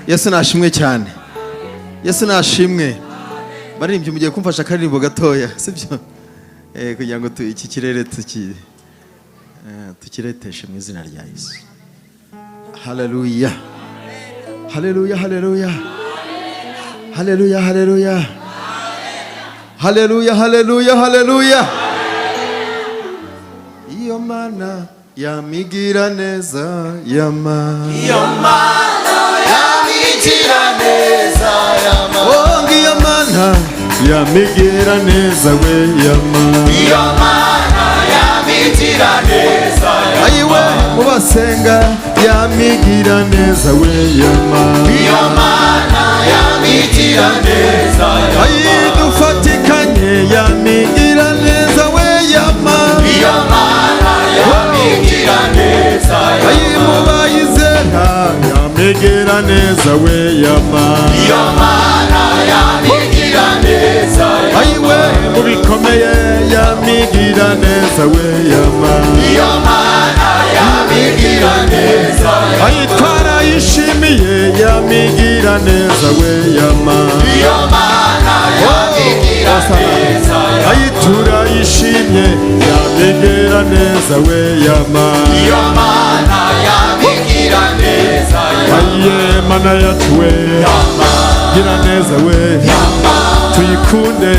Yesu nashimwe cyane. Yesu nashimwe. Baririmbye mugiye kumfasha karirimbo gatoya, sibyo? Kugira ngo iki kirere tukireteshe mu izina rya Yesu. Haleluya. Haleluya, haleluya. Haleluya, haleluya. Haleluya, haleluya, haleluya. Iyo mana yamigira neza yama. Iyo mana yamigira neza yama. Oh, iyo mana yamigira neza we yama. Iyo mana yamigira neza yama. Ayiwe mubasenga yamigira neza we yama. Iyo mana yamigira neza yama. Ayidufatikanye yamigira neza we yama. Iyo mana yamigira neza yama. Ayimubayizera yamigira neza we yama. Iyo mana yamigira neza yama. Ayiwe mubikomeye yamigira neza we yama. Iyo mana yamigira neza yama. Ayitwara yishimiye yamigira neza we yama. Iyo mana yamigira neza yama. Ayitura yishimye yamigira neza we yama. Iyo mana yamigira neza yama. Aye mana yacu we gira neza we tuyikunde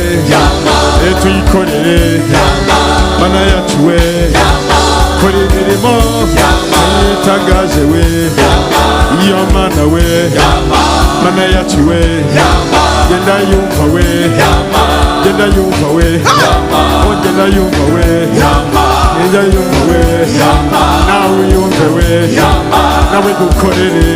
tuyikorere mana yacu we kora imirimo itangaje we iyo mana we mana yacu we genda yumva we genda yumva we genda yumva we genda yumva we nawe yumve we nawe dukorere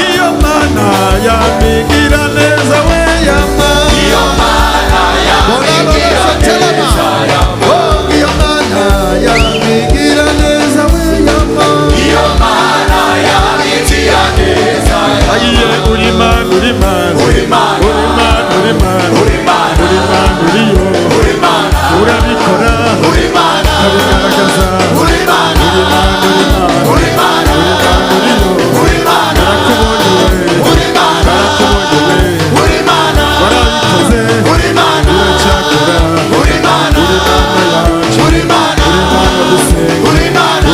iyo mana yamigira neza we yama. Iyo mana yamigira neza yama. Iyo mana yamigira neza we yama. Iyo mana yamigira neza yama. Ayiye uri mana uri mana Uri mana uri mana uri mana uri mana uri mana uriyo uri mana urabikora uri mana ukabigaragaza uri mana uri mana uri mana uri mana uriyo uri mana barakubonye we uri mana barakubonye we uri mana warabikoze uri mana uracyakora uri mana uri mana yacu uri mana uri mana dusenga uri mana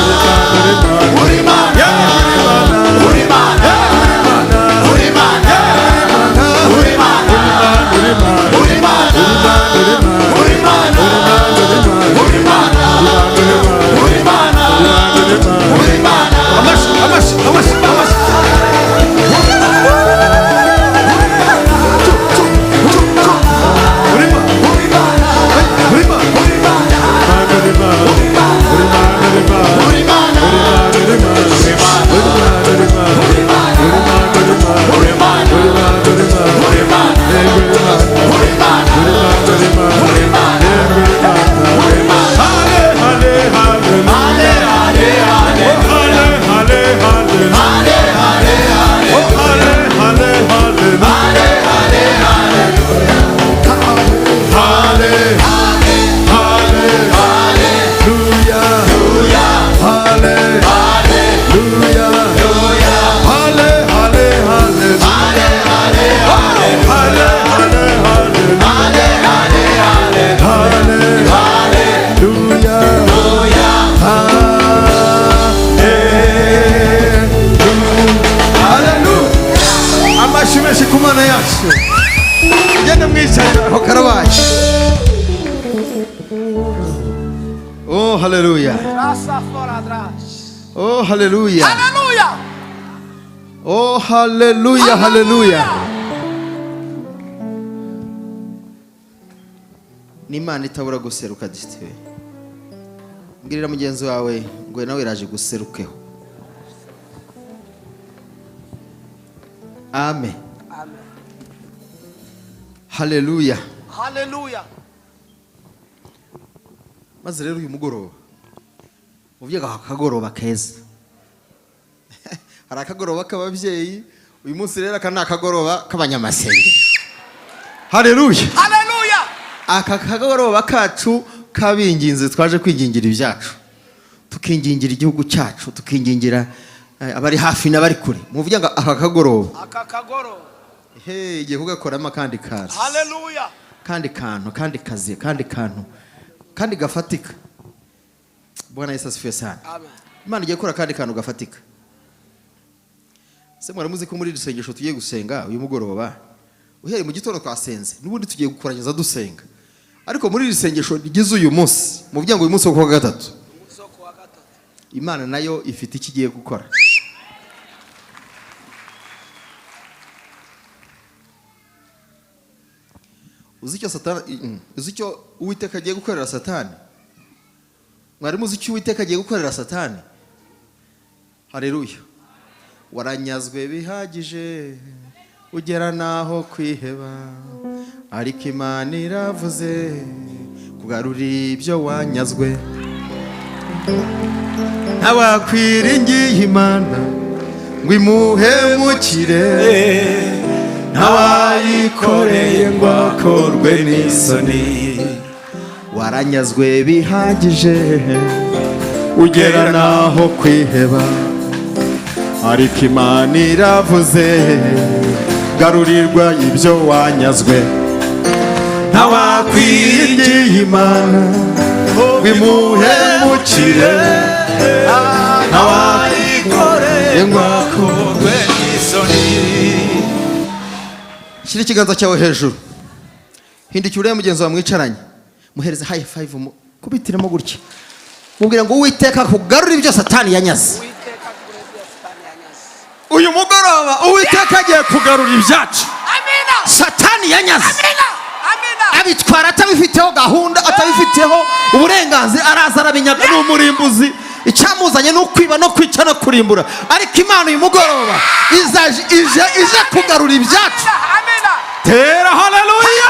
uri mana uri mana uri mana uri mana uri mana uri mana uri mana uri mana uri mana uri mana amashi amashi amashi amashi urima urima urima amashimeshe ku mana yacu ugenda mwicaye aho karabaye. Oh haleluya, oh haleluya, Aleluya. oh haleluya, haleluya. Ni Imana itabura guseruka disiwe. Mbwirira mugenzi wawe ngo nawe iraje guserukeho. Amen. Haleluya. Haleluya. Maze rero uyu mugoroba uvuga akagoroba keza. Hari akagoroba k'ababyeyi, uyu munsi rero aka ni akagoroba k'abanyamasenga. Haleluya. Haleluya. Aka kagoroba kacu kabinginze twaje kwingingira ibyacu. Tukingingira igihugu cyacu, tukingingira abari hafi n'abari kure muvuga ngo aka kagoroba igiye kugakoramo kandi kazi. Haleluya. Kandi kantu kandi kazi kandi gafatika. Bwana Yesu asifiwe sana. Amen. Imana igiye gukora kandi kantu gafatika. Se mwaramuzi ko muri rusengesho tugiye gusenga uyu mugoroba uhereye mu gitondo twasenze n'ubundi tugiye gukoranyeza dusenga. Ariko muri rusengesho rigize uyu munsi muvuga ngo uyu munsi wo kuwa gatatu Imana nayo ifite iki giye gukora. Uzi icyo Uwiteka agiye gukorera Satani? Mwari muzi icyo Uwiteka agiye gukorera Satani? Haleluya. Waranyazwe bihagije ugera naho kwiheba, ariko Imana iravuze kugarura ibyo wanyazwe. Ntawakwiringiye Imana ngo imuhemukire, ntawayikoreye ngo akorwe n'isoni. Waranyazwe bihagije ugera naho kwiheba, ariko Imana iravuze garurirwa ibyo wanyazwe. Ntawakwiringiye Imana ngo imuhemukire, ntawayikoreye ngo akorwe n'isoni. Shyira ikiganza cyawe hejuru, hindukira urebe mugenzi wawe mwicaranye, muhereze high five, kubitiramo gutya, mubwira ngo Uwiteka kugarura ibyo Satani yanyaze. Uyu mugoroba Uwiteka agiye kugarura ibyacu Satani yanyaze. Abitwara atabifiteho gahunda, atabifiteho uburenganzira, araza arabinyaga n'umurimbuzi. Icyamuzanye no kwiba no kwica no kurimbura, ariko Imana uyu mugoroba ije kugarura ibyacu. Tera haleluya.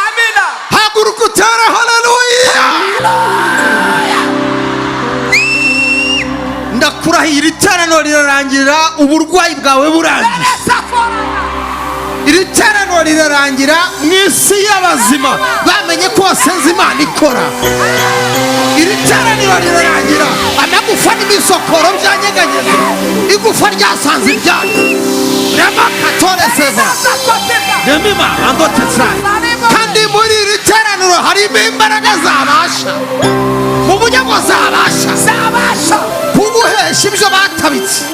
Amina. Haguruka utera haleluya. Ndakurahira iteraniro rirarangira uburwayi bwawe burangiye. Iri teraniro rirarangira mu isi y'abazima bamenye ko wasenze Imana ikora. Iri teraniro rirarangira amagufa n'imisokoro byanyeganyeze, igufa ryasanze ibyanyu remakatoreseva remima andotesa. Kandi muri iri teraniro harimo imbaraga zabasha mu buryo bwo zabasha kuguhesha ibyo batabitse.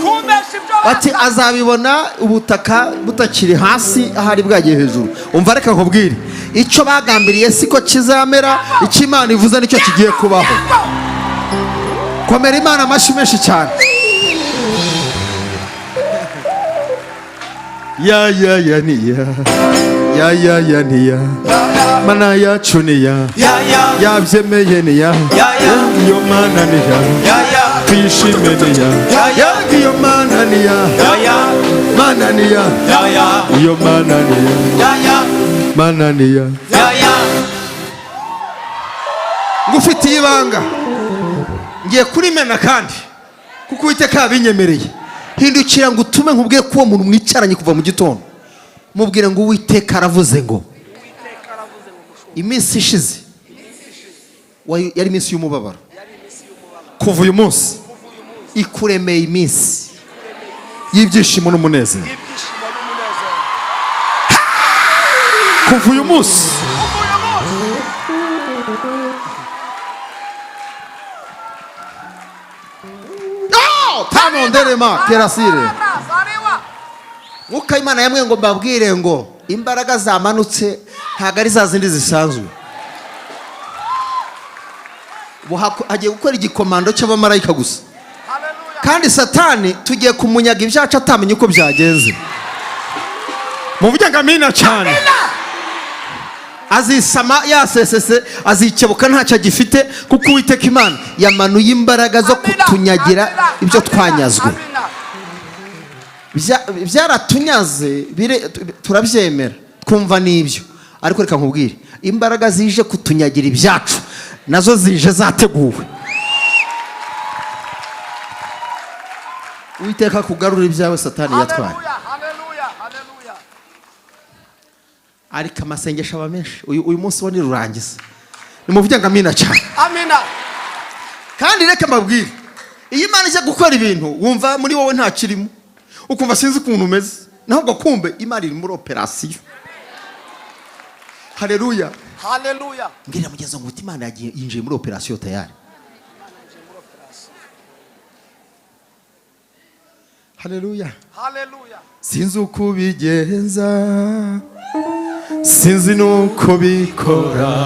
Bati azabibona ubutaka butakiri hasi ahari bwagiye hejuru. Umva reka nkubwire, icyo bagambiriye siko kizamera, icyo Imana ivuze nicyo kigiye kubaho. Komera Imana amashyi menshi cyane. Ya niya Mana yacu niya yabyemeye niya iyo Mana niya twishime niya iyo Mana niya Mana niya iyo Mana niya Mana niya. Ngufitiye ibanga ngiye kurimena kandi kuko Uwiteka yabinyemereye. Hindukira ngo utume nkubwire ko uwo muntu mwicaranye kuva mu gitondo, mubwire ngo Uwiteka aravuze ngo iminsi ishize yari iminsi y'umubabaro, kuva uyu munsi ikuremeye iminsi y'ibyishimo n'umunezero. Kuva uyu munsi tanonderema kerasire Mwuka Imana yamwe ngo mbabwire ngo imbaraga zamanutse ntago ari za zindi zisanzwe. Hagiye gukora igikomando cy'abamarayika gusa. Kandi Satani tugiye kumunyaga ibyacu atamenye uko byagenze. Muvuge ngo amina cyane. Azisama yasesese, azikebuka ntacyo gifite, kuko Uwiteka Imana yamanuye imbaraga zo kutunyagira ibyo twanyazwe. Byaratunyaze turabyemera twumva n'ibyo, ariko reka nkubwire, imbaraga zije kutunyagira ibyacu nazo zije zateguwe. Uwiteka kugarura ibyawe Satani yatwaye. Ariko amasengesho aba menshi. Uyu munsi wo ni rurangiza. Nimuvuge ngo amina cyane. Amina. Kandi reka mbabwire, iyo Imana ije gukora ibintu wumva muri wowe nta kirimo, ukumva sinzi ukuntu umeze, naho ugakumbe Imana iri muri operasiyo. Haleluya. Haleluya. Mbwira mugenzi ngo Imana yinjiye muri operasiyo tayari. Haleluya. Haleluya. Sinzi uko bigenza, sinzi nuko bikora,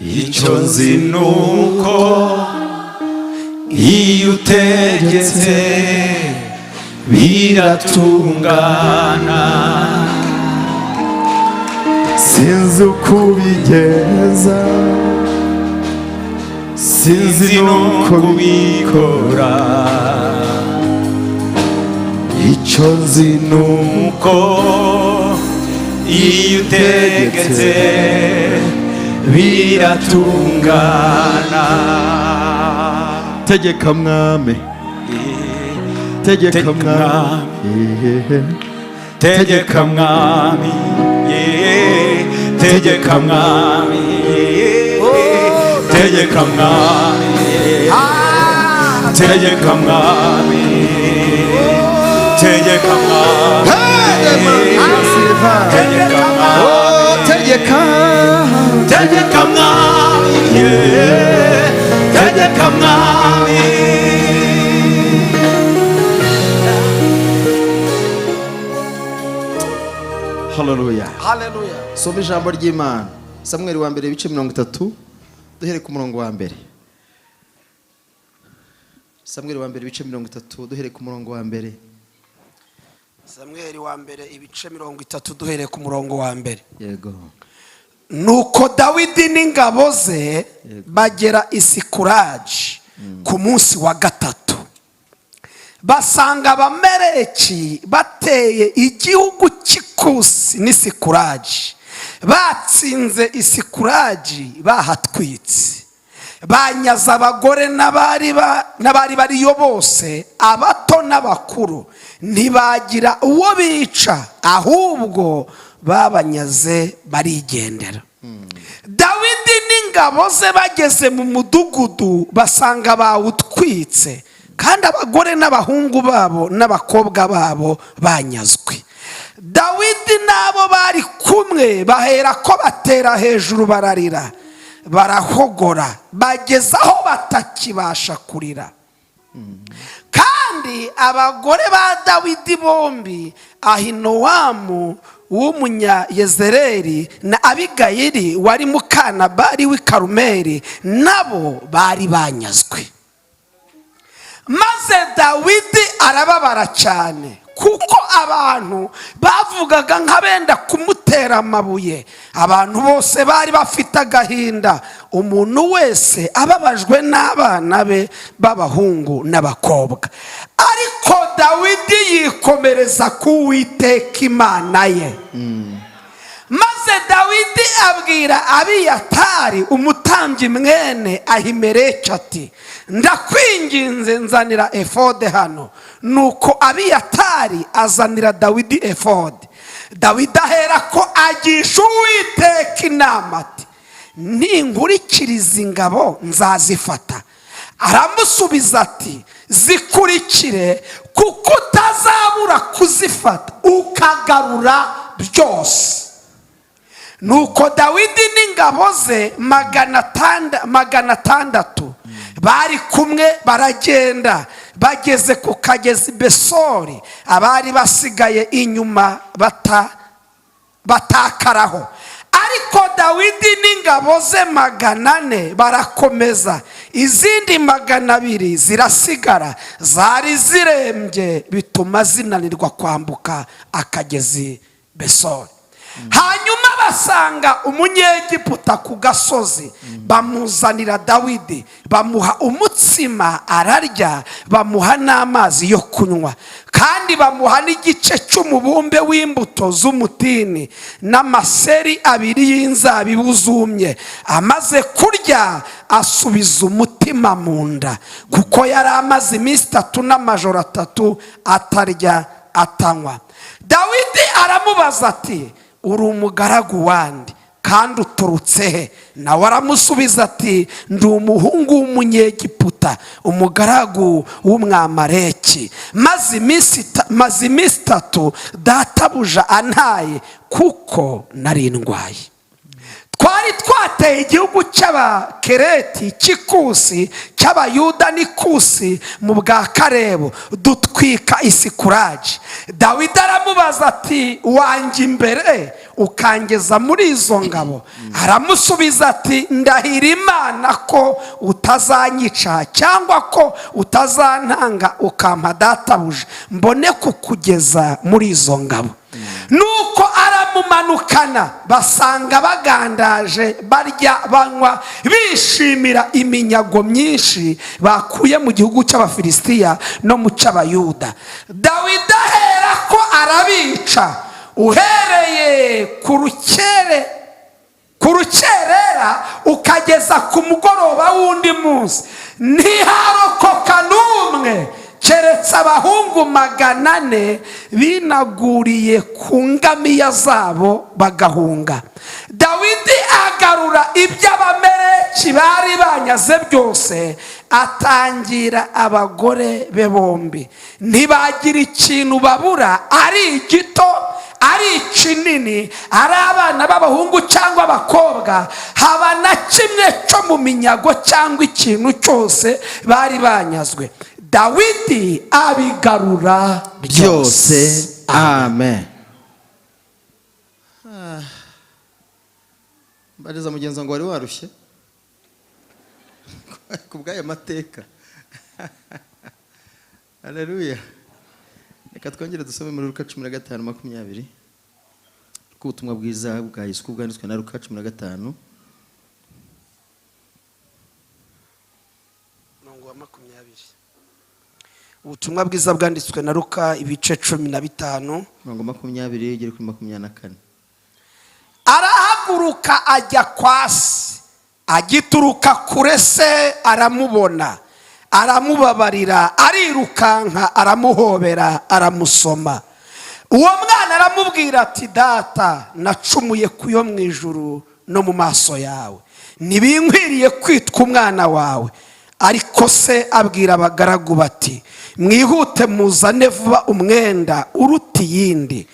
icyo nzi nuko iyo utegetse biratungana. sinzi uko bigenza, sinzi nuko bikora, icyo nzi nuko iyo utegetse biratungana. tegeka mwami, tegeka mwami, tegeka mwami, tegeka mwami, tegeka mwami, tegeka mwami, tegeka mwami, tegeka, tegeka mwami, tegeka mwami. haleluya. Haleluya. Soma ijambo ry'Imana, Samweli wa mbere ibice 30 duhere ku murongo wa mbere. Samweli wa mbere ibice 30 duhere ku murongo wa mbere. Samweli wa mbere ibice 30 duhereye ku murongo wa mbere. Yego. Nuko Dawidi n'ingabo ze bagera i Sikuraji ku munsi wa gatatu, basanga Abameleki bateye igihugu cy'Ikusi n'i Sikuraji, batsinze i Sikuraji bahatwitse, banyaza abagore n'abari bariyo bose, abato n'abakuru, ntibagira uwo bica, ahubwo babanyaze barigendera. Dawidi n'ingabo ze bageze mu mudugudu basanga bawutwitse, kandi abagore n'abahungu babo n'abakobwa babo banyazwe. Dawidi n'abo bari kumwe bahera ko batera hejuru bararira, barahogora, bageza aho batakibasha kurira. Kandi abagore ba Dawidi bombi, Ahinowamu w'umunyayezereli na Abigayili wari mukanabari w'i Karumeli, nabo bari banyazwe. Maze Dawidi arababara cyane, kuko abantu bavugaga nk'abenda kumutera amabuye. Abantu bose bari bafite agahinda, umuntu wese ababajwe n'abana be b'abahungu n'abakobwa. Ariko Dawidi yikomereza ku Uwiteka Imana ye. Maze Dawidi abwira Abiyatari umutambyi mwene Ahimeleki ati, ndakwinginze nzanira efode hano. Nuko Abiyatari azanira Dawidi efode. Dawidi ahera ko agisha Uwiteka inama ati, ninkurikiriza ingabo nzazifata. Aramusubiza ati, zikurikire, kuko utazabura kuzifata ukagarura byose. Nuko Dawidi n'ingabo ze 600 bari kumwe baragenda, bageze ku kagezi Besori, abari basigaye inyuma batakaraho. Ariko Dawidi n'ingabo ze 400 barakomeza, izindi 200 zirasigara, zari zirembye, bituma zinanirwa kwambuka akagezi Besori. Hanyuma basanga umunyegiputa ku gasozi, bamuzanira Dawidi, bamuha umutsima ararya, bamuha n'amazi yo kunywa, kandi bamuha n'igice cy'umubumbe w'imbuto z'umutini n'amaseri 2 y'inzabibu zumye. Amaze kurya asubiza umutima mu nda, kuko yari amaze iminsi 3 n'amajoro 3 atarya atanywa. Dawidi aramubaza ati, uri umugaragu wandi, kandi uturutse he? nawe aramusubiza ati ndi umuhungu w'umunyegiputa, umugaragu w'umwamaleki. maze iminsi 3 databuja antaye kuko nari ndwaye. twari twateye igihugu cy'abakereti cy'ikusi, cy'abayuda n'ikusi mu bwa Karebu, dutwika Isikuraji. Dawidi aramubaza ati wanjye imbere ukangeza muri izo ngabo? aramusubiza ati ndahira Imana ko utazanyica cyangwa ko utazantanga ukampa databuja mbone kukugeza muri izo ngabo. nuko aramumanukana, basanga bagandaje barya banywa, bishimira iminyago myinshi bakuye mu gihugu cy'Abafilisitiya no mu cy'Abayuda. Dawidi ahera ko arabica, uhereye ku rukerera ukageza ku mugoroba w'undi munsi. ntiharokoka n'umwe keretse abahungu 400 binaguriye ku ngamiya zabo bagahunga. Dawidi agarura iby'Abamaleki bari banyaze byose, atangira abagore be bombi. ntibagira ikintu babura, ari igito ari ikinini, ari abana b'abahungu cyangwa abakobwa, haba na kimwe cyo mu minyago cyangwa ikintu cyose bari banyazwe. Dawidi abigarura byose. Amen. Mbariza mugenzi ngo wari warushye kubw'aya mateka. Haleluya. Reka twongere dusome muri Luka 15:20 ku butumwa bwiza bwa Yesu bwanditswe na Luka 15. ubutumwa bwiza bwanditswe na Luka ibice 15 20-24. arahaguruka ajya kwa se, agituruka kure se aramubona, aramubabarira, arirukanka, aramuhobera, aramusoma. uwo mwana aramubwira ati data, nacumuye kuyo mu ijuru no mu maso yawe, ntibinkwiriye kwitwa umwana wawe. ariko se abwira abagaragu bati mwihute muzane vuba umwenda uruta iyindi,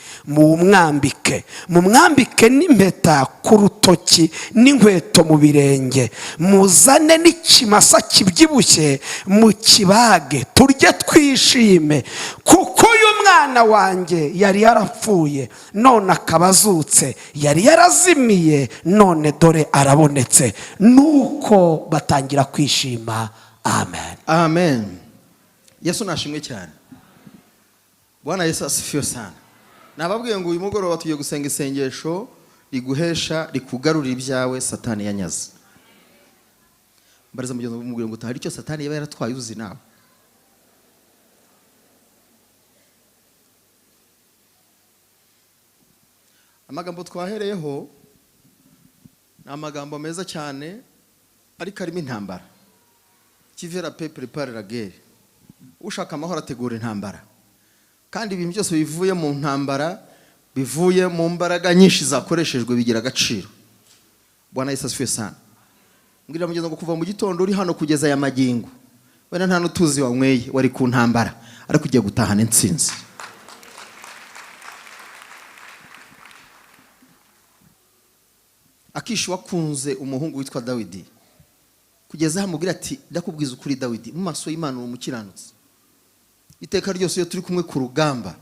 mumwambike n'impeta ku rutoki n'inkweto mu birenge, muzane n'ikimasa kibyibushye mu kibage, turye twishime, kuko uyu mwana wanjye yari yarapfuye none akaba azutse, yari yarazimiye none dore arabonetse. nuko batangira kwishima. Amen. Amen. Yesu nashimwe cyane. Bwana Yesu asifiwe sana. Nababwiye ngo uyu mugoroba tugiye gusenga isengesho riguhesha, rikugarurira ibyawe Satani yanyaze. Mbariza mugenzi mubwire ngo tahari icyo Satani yaba yaratwaye uzi nawe. Amagambo twahereyeho ni amagambo meza cyane, ariko arimo intambara. Kivera pe prepare la guerre. Ushaka amahoro ategura intambara. Kandi ibintu byose bivuye mu ntambara, bivuye mu mbaraga nyinshi zakoreshejwe, bigira agaciro. Bwana Yesu asifiwe sana. Mbwira mugenzi ngo kuva mu gitondo uri hano kugeza ya magingo, wena nta nutuzi wanyweye, wari ku ntambara, ariko ugiye gutahana intsinzi. Akishi wakunze umuhungu witwa Dawidi, kugeza hamubwira ati ndakubwiza ukuri Dawidi, mu maso y'Imana uri umukiranutsi. Iteka ryose iyo turi kumwe ku rugamba,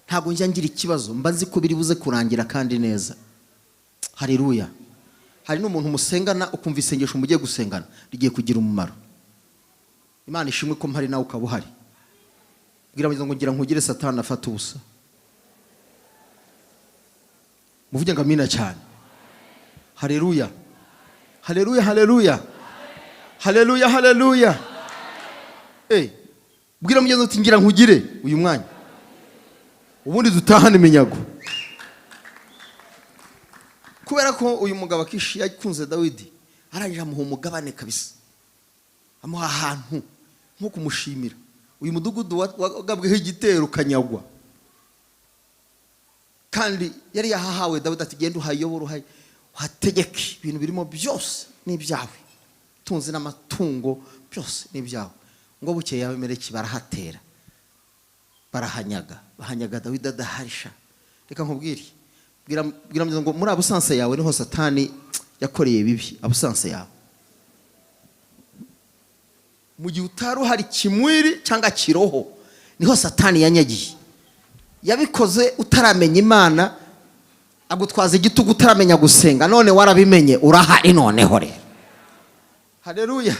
ntago njya ngira ikibazo, mba nzi ko biri buze kurangira kandi neza. Haleluya. Hari n'umuntu musengana ukumva isengesho mugiye gusengana rigiye kugira umumaro. Imana ishimwe ko mpari nawe ukaba uhari. Bwira mugenzi ngo ngira nkugire Satani afata ubusa. Muvuge ngo amina cyane. Haleluya. Haleluya, haleluya. Haleluya, haleluya. Bwira mugenzi uti ngira nkugire uyu mwanya, ubundi dutahane iminyago. Kubera ko uyu mugabo Akishi yakunze Dawidi, arangije amuha umugabane kabisa, amuha ahantu nko kumushimira. Uyu mudugudu wagabweho igitero kanyagwa, kandi yari yahahawe Dawidi ati genda uhayobora wategeke ibintu birimo byose n'ibyawe, tunzi n'amatungo byose n'ibyawe. Ngo bukeye Abimeleki barahatera, barahanyaga, bahanyaga Dawidi adaharisha. Reka nkubwire, bwira ngo muri abusanse yawe niho Satani yakoreye bibi. Abusanse yawe mu gihe utari uhari kimwiri cyangwa kiroho, niho Satani yanyagiye. Yabikoze utaramenya Imana, agutwaza igitugu utaramenya gusenga, none warabimenye urahari noneho rero. Haleluya.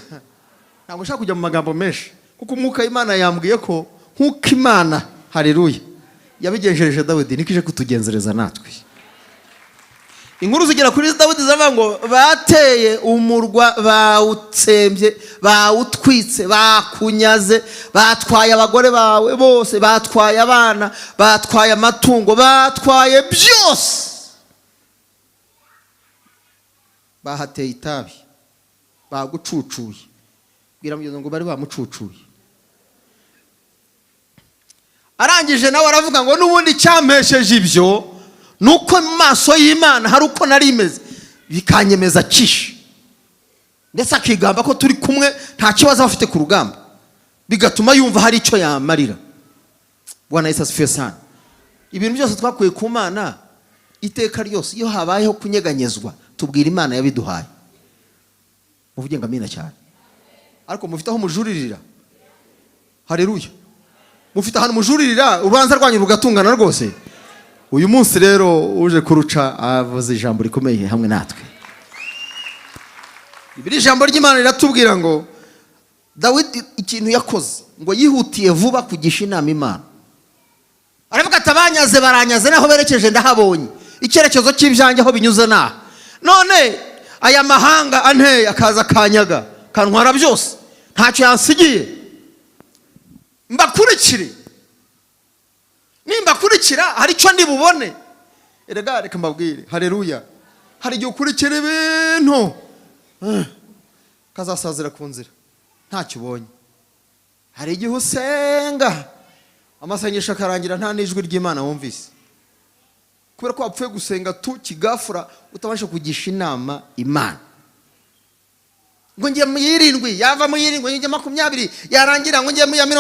Ntabwo ushaka kujya mu magambo menshi, kuko umwuka w'Imana yambwiye ko nk'uko Imana, haleluya, yabigenjereje Dawidi niko ije kutugenzereza natwe. Inkuru zigera kuri Dawidi zavuga ngo bateye umurwa, bawutsembye, bawutwitse, bakunyaze, batwaye abagore bawe bose, batwaye abana, batwaye amatungo, batwaye byose. Bahateye itabi, bagucucuye. Bwira mugenzi ngo bari bamucucuye. Arangije nawe aravuga ngo n'ubundi cyampesheje ibyo nuko mu maso y'Imana hari uko nari imeze, bikanyemeza kishe, ndetse akigamba ko turi kumwe nta kibazo bafite ku rugamba, bigatuma yumva hari icyo yamarira. Bwana Yesu asifiwe sana. Ibintu byose twakuye ku Mana iteka ryose, iyo habayeho kunyeganyezwa tubwira Imana yabiduhaye. Muvuge ngo amina cyane. Ariko mufite aho mujuririra, haleluya, mufite ahantu mujuririra urubanza rwanyu rugatungana rwose. Uyu munsi rero uje kuruca avuze ijambo rikomeye hamwe natwe. Ibiri ijambo ry'Imana riratubwira ngo Dawidi ikintu yakoze, ngo yihutiye vuba kugisha inama Imana. Aravuga ati abanyaze baranyaze, naho berekeje ndahabonye, icyerekezo cy'ibyanjye aho binyuze naho. None aya mahanga anteye akaza kanyaga, kantwara byose, ntacyo yansigiye, mbakurikire. Nimba kurikira hari icyo ndi bubone. Erega reka mbabwire, haleluya, hari igihe ukurikira ibintu kazasazira ku nzira ntacyo ubonye. Hari igihe usenga amasengesho akarangira nta n'ijwi ry'Imana wumvise, kubera ko wapfuye gusenga tu kigafura utabasha kugisha inama Imana. Ngo ngiye mu 7 yava mu 7 ngo ngiye 20 yarangira ngo ngiye mu 41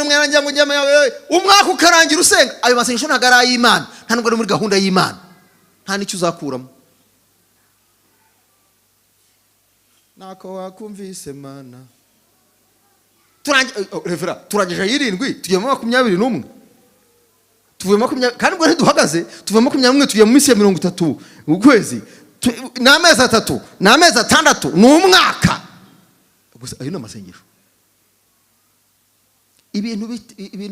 yarangira ngo ngiye umwaka ukarangira usenga. Ayo masengesho ntagara y'Imana, nta nubwo ari muri gahunda y'Imana, nta nicyo uzakuramo. Nako wakumvise Mana. Turangije 7 tugiye mu 21, tuvuye mu 20, kandi ngo ntiduhagaze, tuvuye mu 21 tugiye mu minsi ya 30 ukwezi, n'amezi 3 n'amezi 6 n'umwaka. Gusa ayo n'amasengesho. Ibintu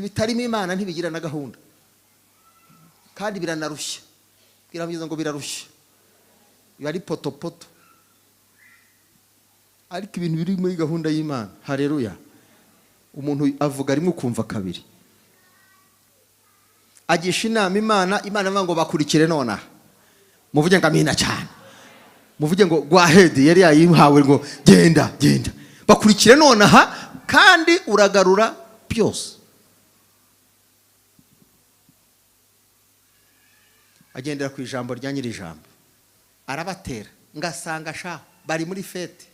bitarimo Imana ntibigira na gahunda, kandi biranarushya. Biramyiza ngo birarushya, bari potopoto. Ariko ibintu biri muri gahunda y'Imana, haleluya, umuntu avuga rimwe ukumva kabiri. Agisha inama Imana, Imana avuga ngo bakurikire nonaha. Muvuge ngo amina cyane. Muvuge ngo go ahead, yari yayihawe ngo genda genda, bakurikire nonaha, kandi uragarura byose. Agendera ku ijambo rya nyiri ijambo, arabatera ngasanga sha bari muri fete.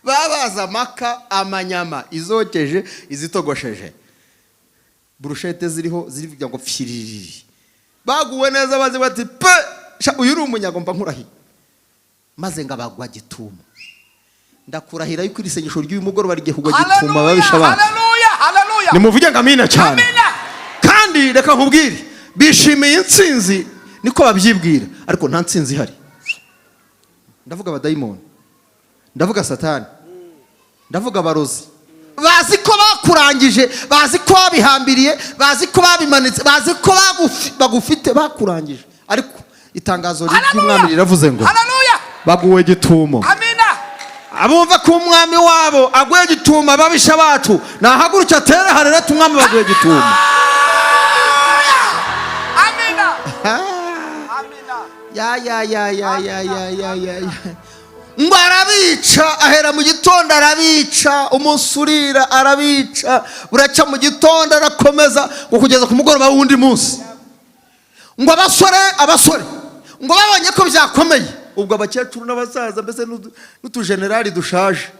Babaza amaka, amanyama, izokeje, izitogosheje, brushete ziriho zirivuga ngo pfiriri. Baguwe neza baze bati pe uyu uri umunyago mba nkurahiye, maze ngabagwa gitumo. Ndakurahira yuko iri sengesho ry'uyu mugoroba rigiye kugwa gituma babisha abantu. Haleluya, haleluya. Nimuvuge ngo amina cyane. Kandi reka nkubwire, bishimiye intsinzi niko babyibwira, ariko nta ntsinzi ihari. Ndavuga abadayimoni, ndavuga Satani, ndavuga abarozi. Bazi ko bakurangije, bazi ko babihambiriye, bazi ko babimanitse, bazi ko bagufite bakurangije. Ariko itangazo ry'Umwami riravuze ngo baguwe gitumo. Amina. Abumva ko umwami wabo aguye gitumo, babisha bacu nahagurutse atere harera tumwami baguye gitumo. Amina. Amina. Ya ngo arabica, ahera mu gitondo arabica, umusurira arabica, buraca mu gitondo arakomeza ngo kugeza ku mugoroba w'undi munsi. Ngo abasore ngo babonye ko byakomeye ubwo abakecuru n'abasaza mbese n'utujenerali dushaje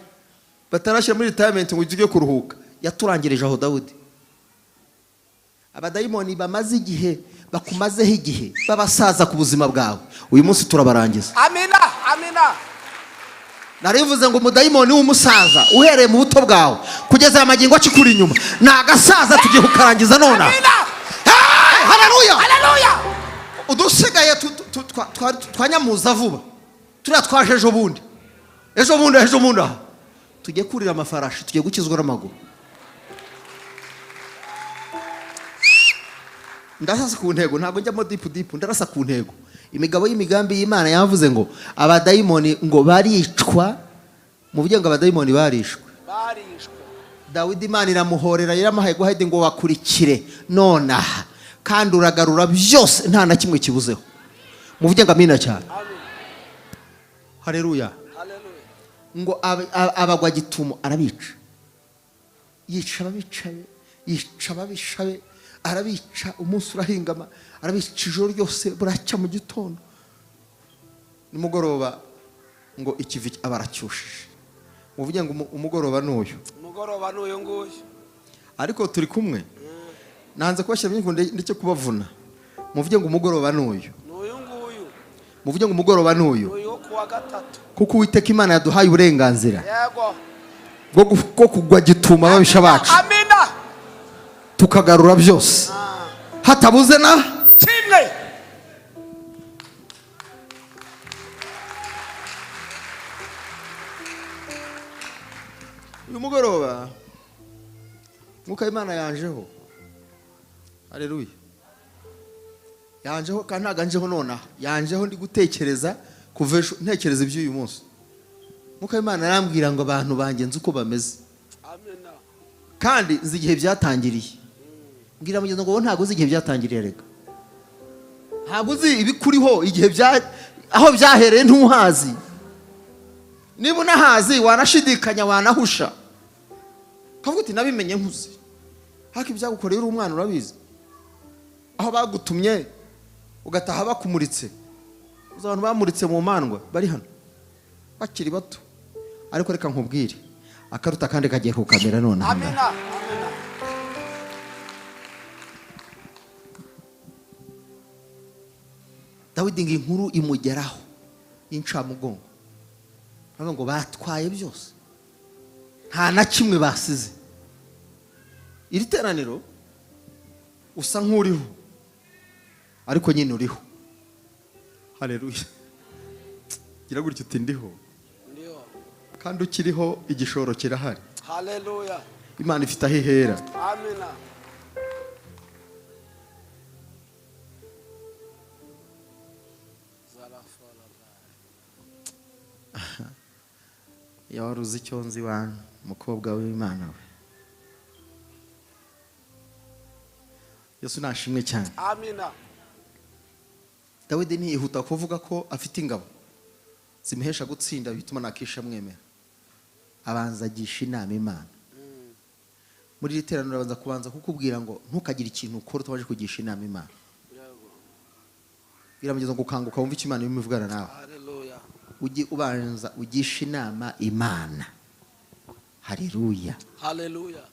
batarashyira muri retirement ngo tujye kuruhuka yaturangirije aho Dawudi. Abadayimoni bamaze igihe bakumazeho igihe babasaza ku buzima bwawe uyu munsi turabarangiza. Amina, amina. Narivuze ngo umudayimoni w'umusaza uhereye mu buto bwawe kugeza amagingo akikuri inyuma nagasaza tugiye kukarangiza nona. Haleluya, haleluya. Udusigaye twanyamuza vuba turiya twaje ejo bundi aha tugiye kurira amafarashi tugiye gukizwa n'amaguru. Ndarasa ku ntego ntabwo njyamo dipu ndarasa ku ntego. Imigabo y'imigambi y'Imana yavuze ngo abadayimoni ngo baricwa mu buryo ngo abadayimoni barishwe. Dawidi Imana iramuhorera yaramuhaye guhade ngo wakurikire nonaha kandi uragarura byose nta na kimwe kibuzeho mu buryo ngo amina cyane. Haleluya. Ngo abagwa gitumo arabica yica ababicaye yica ababishabe arabica umunsi urahingama arabica ijoro ryose buracya mu gitondo nimugoroba ngo ikivi abaracyushije muvuge ngo umugoroba n'uyu nguyu ariko turi kumwe nanze kubashyira byinshi ndetse kubavuna muvuge ngo umugoroba n'uyu nguyu muvuge ngo umugoroba n'uyu kuwa gatatu kuko Uwiteka Imana yaduhaye uburenganzira bwo kugwa gituma babisha bacu. Amina. Tukagarura byose hatabuze na kimwe. uyu mugoroba Mwuka Imana yanjeho. Haleluya. Yanjeho kandi ntaganjeho nona yanjeho ndi gutekereza kuva ntekereza iby'uyu munsi. Mwuka Imana arambwira ngo abantu bangenze uko bameze. Amina. Kandi nzi igihe byatangiriye. Mbwira mugenzi ngo ntago uzi igihe byatangiriye rega. Ntago uzi ibikuriho igihe aho byahereye ntuhazi. Niba unahazi wanashidikanya wanahusha. Kavuga uti nabimenye nkuzi. Haki byagukoreye uri umwana urabizi. Aho bagutumye ugataha bakumuritse. Abantu bamuritse mu mandwa bari hano. Bakiri bato. Ariko reka nkubwire akaruta kandi kagiye kukamera none. Amina. Dawidi ngo inkuru imugeraho y'incamugongo. Bavuga ngo batwaye byose. Nta na kimwe basize. Iri teraniro usa nk'uriho ariko nyine uriho. Haleluya. Gira gutyo uti ndiho. Kandi ukiriho igishoro kirahari. Haleluya. Imana ifite aho ihera. Amina. Yawaruzi icyo nzi wa mukobwa w'Imana we. Yesu nashimwe cyane. Amina. Dawidi ntiyihuta kuvuga ko afite ingabo zimuhesha gutsinda bituma nakisha mwemera. Abanza agisha inama Imana. Muri iri teraniro abanza kubanza kukubwira ngo ntukagire ikintu ukora utabaje kugisha inama Imana. Biramugeza ngo ukanguka wumva icyo Imana imuvugana nawe. Haleluya. Ugi ubanza ugisha inama Imana. Haleluya. Haleluya.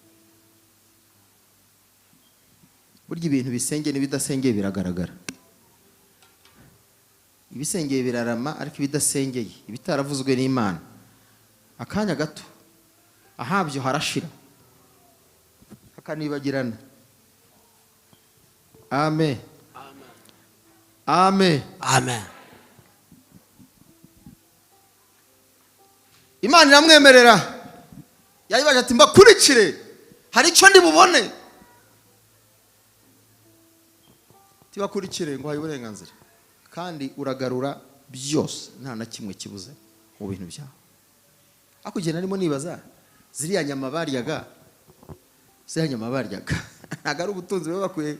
Burya ibintu bisengeye n'ibidasengeye biragaragara. Ibisengeye birarama ariko ibidasengeye ibitaravuzwe n'Imana akanya gato ahabyo harashira akanibagirana. Amen. Amen. Amen. Imana iramwemerera yayibaje ati mbakurikire hari icyo ndi bubone. Tibakurikire ngo haye uburenganzira kandi uragarura byose nta na kimwe kibuze mu bintu byawe. Akugena arimo nibaza ziriya nyama baryaga ntago ari ubutunzi babakuye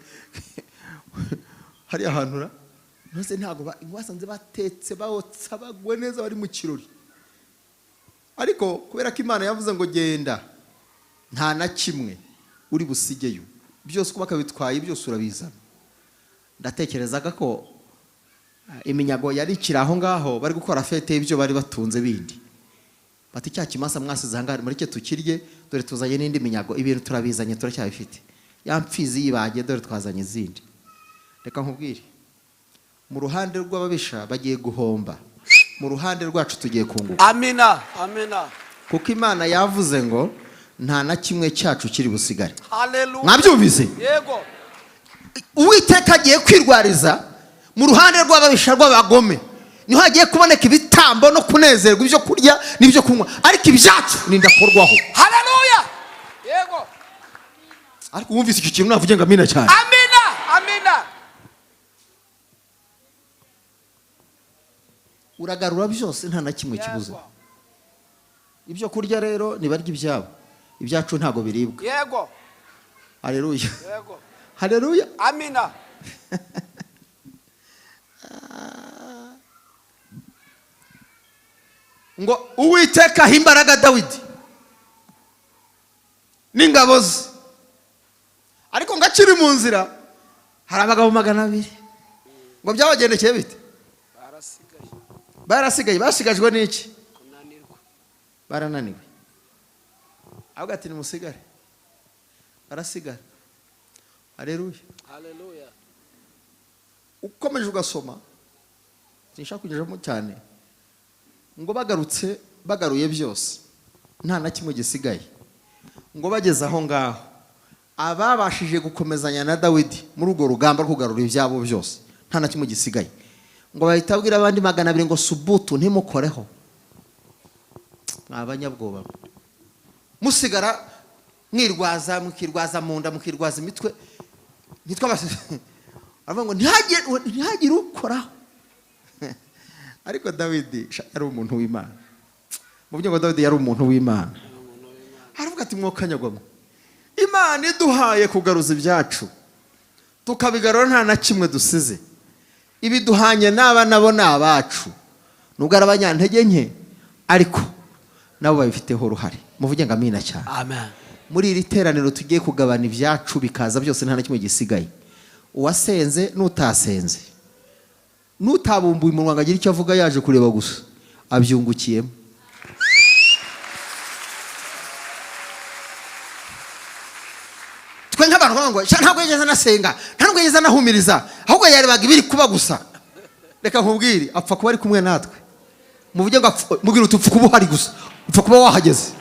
hari ahantu ra nose ntago basanze batetse bawotsa bagwe neza bari mu kirori. Ariko kubera ko Imana yavuze ngo genda nta na kimwe uri busigeyo byose kuba kabitwaye byose urabizana. Ndatekerezaga ko iminyago yari ikiri aho ngaho bari gukora fete y'ibyo bari batunze bindi. Bati cya kimasa mwasize hangari muri cyo tukirye, dore tuzanye n'indi minyago, ibintu turabizanye turacyabifite. Ya mpfizi yibage dore twazanye izindi. Reka nkubwire, mu ruhande rw'ababisha bagiye guhomba, mu ruhande rwacu tugiye kunguka. Amina, amina. Kuko Imana yavuze ngo nta na kimwe cyacu kiri busigare. Haleluya. Mwabyumvise? Yego. Uwiteka agiye kwirwariza mu ruhande rw'ababisha rw'abagome. Niho hagiye kuboneka ibitambo no kunezerwa, ibyo kurya n'ibyo kunywa, ariko ibyacu nindakorwaho. Haleluya. Yego. Ariko wumvise iki kintu navuge ngo amina cyane. Amina, amina. Uragarura byose nta na kimwe kibuze. Ibyo kurya rero nibarya ibyabo, ibyacu ntago biribwa. Yego. Haleluya. Yego. Haleluya. Amina. Ngo Uwiteka himbaraga Dawidi n'ingabo ze, ariko ngakiri mu nzira hari abagabo 200. Ngo byabagendekeye bite? Barasigaye. Basigajwe n'iki? Kunanirwa. Barananiwe. Ahubwo ati nimusigare. Barasigara. Haleluya. Haleluya. Ukomeje ugasoma, sinshaka kugejamo cyane, ngo bagarutse bagaruye byose nta na kimwe gisigaye. Ngo bageze aho ngaho ababashije gukomezanya na Dawidi muri urwo rugamba rwo kugarura ibyabo byose nta na kimwe gisigaye. Ngo bahita babwira abandi 200 ngo subutu ntimukoreho, mwabanyabwoba musigara mwirwaza, mukirwaza mu nda, mukirwaza imitwe, aravuga ngo ntihagire ukoraho. Ariko Dawidi yari umuntu w'Imana. Mu buryo ngo Dawidi yari umuntu w'Imana. Aravuga ati mwokanyagwamo, Imana iduhaye kugaruza ibyacu tukabigarura nta na kimwe dusize, ibiduhanye n'aba nabo n'abacu, nubwo ari abanyantege nke ariko nabo babifiteho uruhare. Muvuge ngo amina cyane. Amen. Muri iri teraniro tugiye kugabana ibyacu bikaza byose nta na kimwe gisigaye. Uwasenze n'utasenze, n'utabumbuye umunwa ngo agire icyo avuga yaje kureba gusa, abyungukiyemo. Twe nk'abantu ngo ntabwo yigeze nasenga, ntabwo yigeze nahumiriza, ahubwo yarebaga ibiri kuba gusa. Reka nkubwire, apfa kuba ari kumwe natwe. Muvuge ngo mubwire utupfa kuba uhari gusa, upfa kuba wahageze.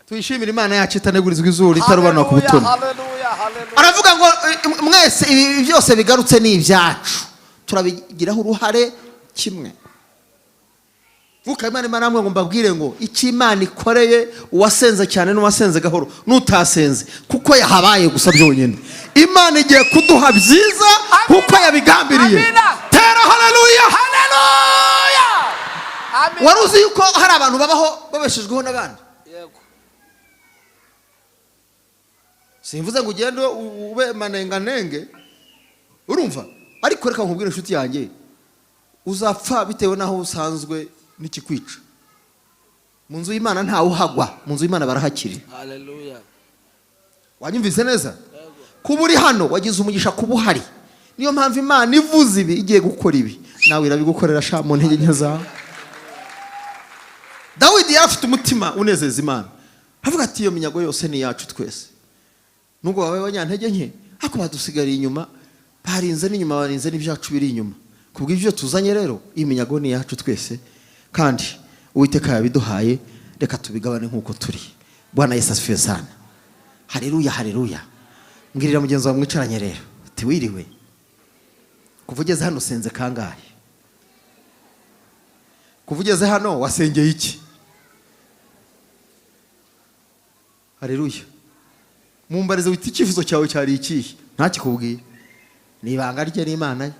Tuyishimire Imana yacu itanegurizwa izuru itarobanura ku butoni. Haleluya, haleluya. Aravuga ngo mwese ibi byose bigarutse ni ibyacu, turabigiraho uruhare kimwe. Vuka Imana namwe ngo mbabwire ngo iki Imana ikoreye uwasenze cyane n'uwasenze gahoro n'utasenze, kuko yahabaye gusa byonyine. Imana igiye kuduha byiza kuko yabigambiriye. Tera haleluya, Haleluya. Amen. waruzi yuko hari abantu babaho babeshejweho n'abandi? Yego. Simvuze ngo ugende ube manenganenge, urumva? Ariko reka nkubwire inshuti yanjye, uzapfa bitewe naho usanzwe n'ikikwica. Mu nzu y'Imana ntawe uhagwa, mu nzu y'Imana barahakiri. Haleluya. Wanyumvise neza? Kuba uri hano wagize umugisha kuba uhari. Niyo mpamvu Imana ivuze ibi igiye gukora ibi, nawe irabigukorera sha mu ntege nke zawe. Dawidi yari afite umutima unezeza Imana. Avuga ati iyo minyago yose ni yacu twese. Nubwo babaye abanyantege nke, ariko badusigariye inyuma, barinze n'inyuma, barinze n'ibyacu biri inyuma. Kubw'ibyo tuzanye rero, iyi minyago ni yacu twese, kandi Uwiteka yabiduhaye, reka tubigabane nk'uko turi. Bwana Yesu asifiwe sana. Haleluya, haleluya. Mbwirira mugenzi wawe mwicaranye rero, ati wiriwe, kuva ugeze hano usenze kangahe? Kuva ugeze hano wasengeye iki? Haleluya. Mumbarize wita icyifuzo cyawe cyari ikihe? Ntakikubwiye. Ni ibanga rye n'Imana ye.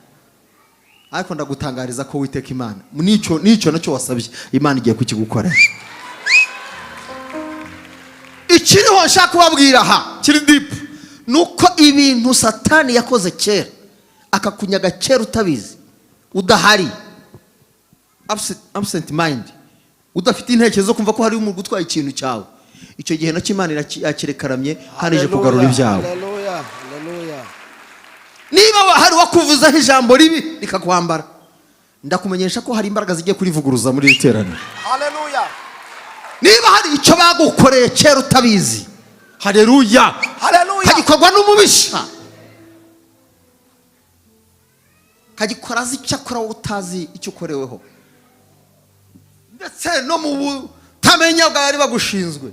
Ariko ndagutangariza ko Uwiteka Imana nicyo nacyo wasabye, Imana igiye kukigukorera. Ikiriho nshaka kubabwira aha kiri deep, nuko ibintu Satani yakoze kera akakunyaga kera utabizi, udahari, absent mind, udafite intekerezo kumva ko hari umuntu gutwara ikintu cyawe, icyo gihe nacyo Imana yakirekaramye kandi ije kugarura ibyawe. Haleluya, haleluya. Niba hari wakuvuzaho ijambo ribi rikakwambara, ndakumenyesha ko hari imbaraga zigiye kurivuguruza muri iri teraniro. haleluya. Niba hari icyo bagukoreye kera utabizi, haleluya, Haleluya. kagikorwa n'umubisha, kagikora azi icyo akora wowe utazi icyo ukoreweho, ndetse no mu butamenya bwari bagushinzwe.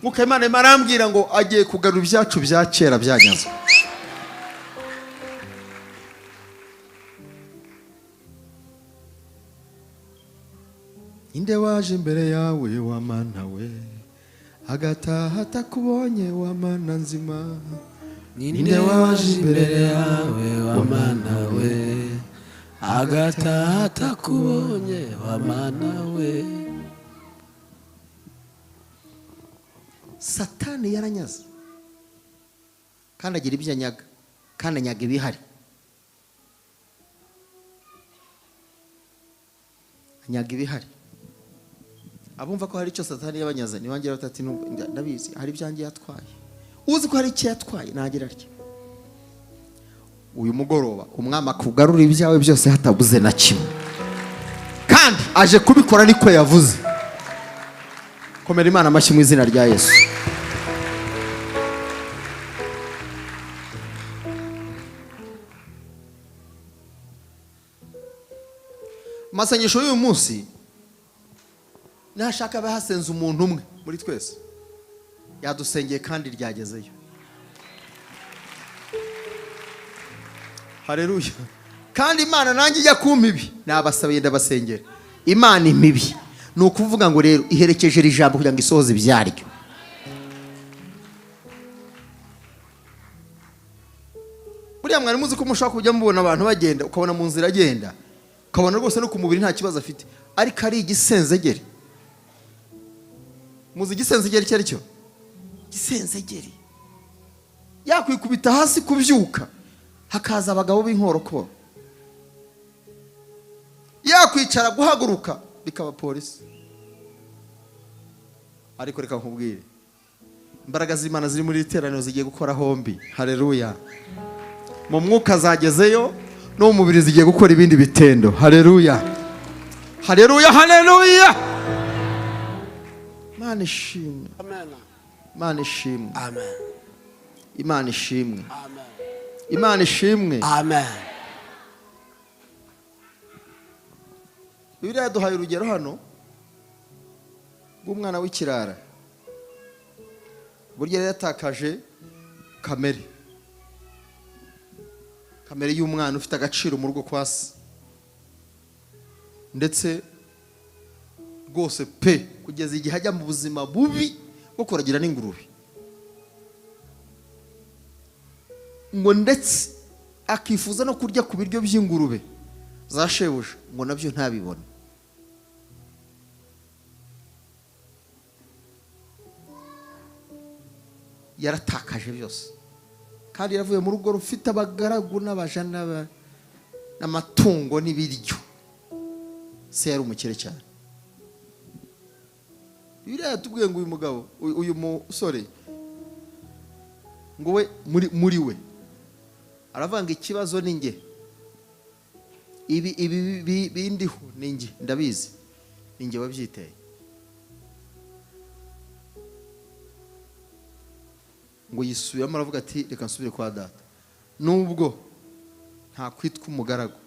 Nk'uko Imana arambwira ngo agiye kugarura ibyacu bya kera byanyazwe. Inde waje imbere yawe wa mana we, agataha atakubonye wa mana nzima. Ninde waje imbere yawe wa mana we, agataha atakubonye wa mana we. Satani yaranyaze kandi agira ibyo anyaga, kandi anyaga ibihari. Anyaga ibihari. Abumva ko hari icyo Satani yabanyaze nibangira batati ndabizi hari ibyanjye yatwaye. Uzi ko hari icyo yatwaye nagira atya. Uyu mugoroba umwami akugarura ibyawe byose hatabuze na kimwe, kandi aje kubikora niko yavuze. Komera Imana amashyi mu izina rya Yesu. Masengesho y'uyu munsi nashaka bahasenze umuntu umwe muri twese yadusengeye kandi ryagezeyo. Haleluya. Kandi Imana nanjye ijya kumpa ibi nabasabiye ndabasengera. Imana imibi ni ukuvuga ngo rero iherekeje iri jambo kugira ngo isohoze ibyaryo. Buriya mwari muzi ko mushaka kujya mubona abantu bagenda, ukabona mu nzira agenda, ukabona rwose no ku mubiri nta kibazo afite, ariko ari igisenzegeri. Muzi igisenzegeri icyo ari cyo? Igisenzegeri yakwikubita hasi kubyuka hakaza abagabo b'inkorokoro, yakwicara guhaguruka bikaba polisi. Ariko reka nkubwire, imbaraga z'Imana ziri muri iteraniro zigiye gukora hombi. Haleluya. Mu mwuka zagezeyo no mu mubiri zigiye gukora ibindi bitendo. Haleluya, haleluya, haleluya. Imana ishimwe, Amen. Imana ishimwe, Amen. Imana ishimwe, Amen. Imana ishimwe. Amen. Bibiliya yaduhaye urugero hano rw'umwana w'ikirara. Burya yari yatakaje kamere y'umwana ufite agaciro mu rugo kwa se, ndetse rwose pe kugeza igihe ajya mu buzima bubi bwo kuragira n'ingurube, ngo ndetse akifuza no kurya ku biryo by'ingurube za shebuja, ngo nabyo ntabibone. Yaratakaje byose, kandi yaravuye mu rugo rufite abagaragu n'abaja n'amatungo n'ibiryo. Se yari umukire cyane. Bibiliya yatubwiye ngo uyu mugabo, uyu musore, ngo we muri we aravanga ikibazo ni nge, ibi bindiho ni nge, ndabizi ni nge wabyiteye. Ngo yisubiramo aravuga ati reka nsubire kwa data, nubwo nta kwitwa umugaragu,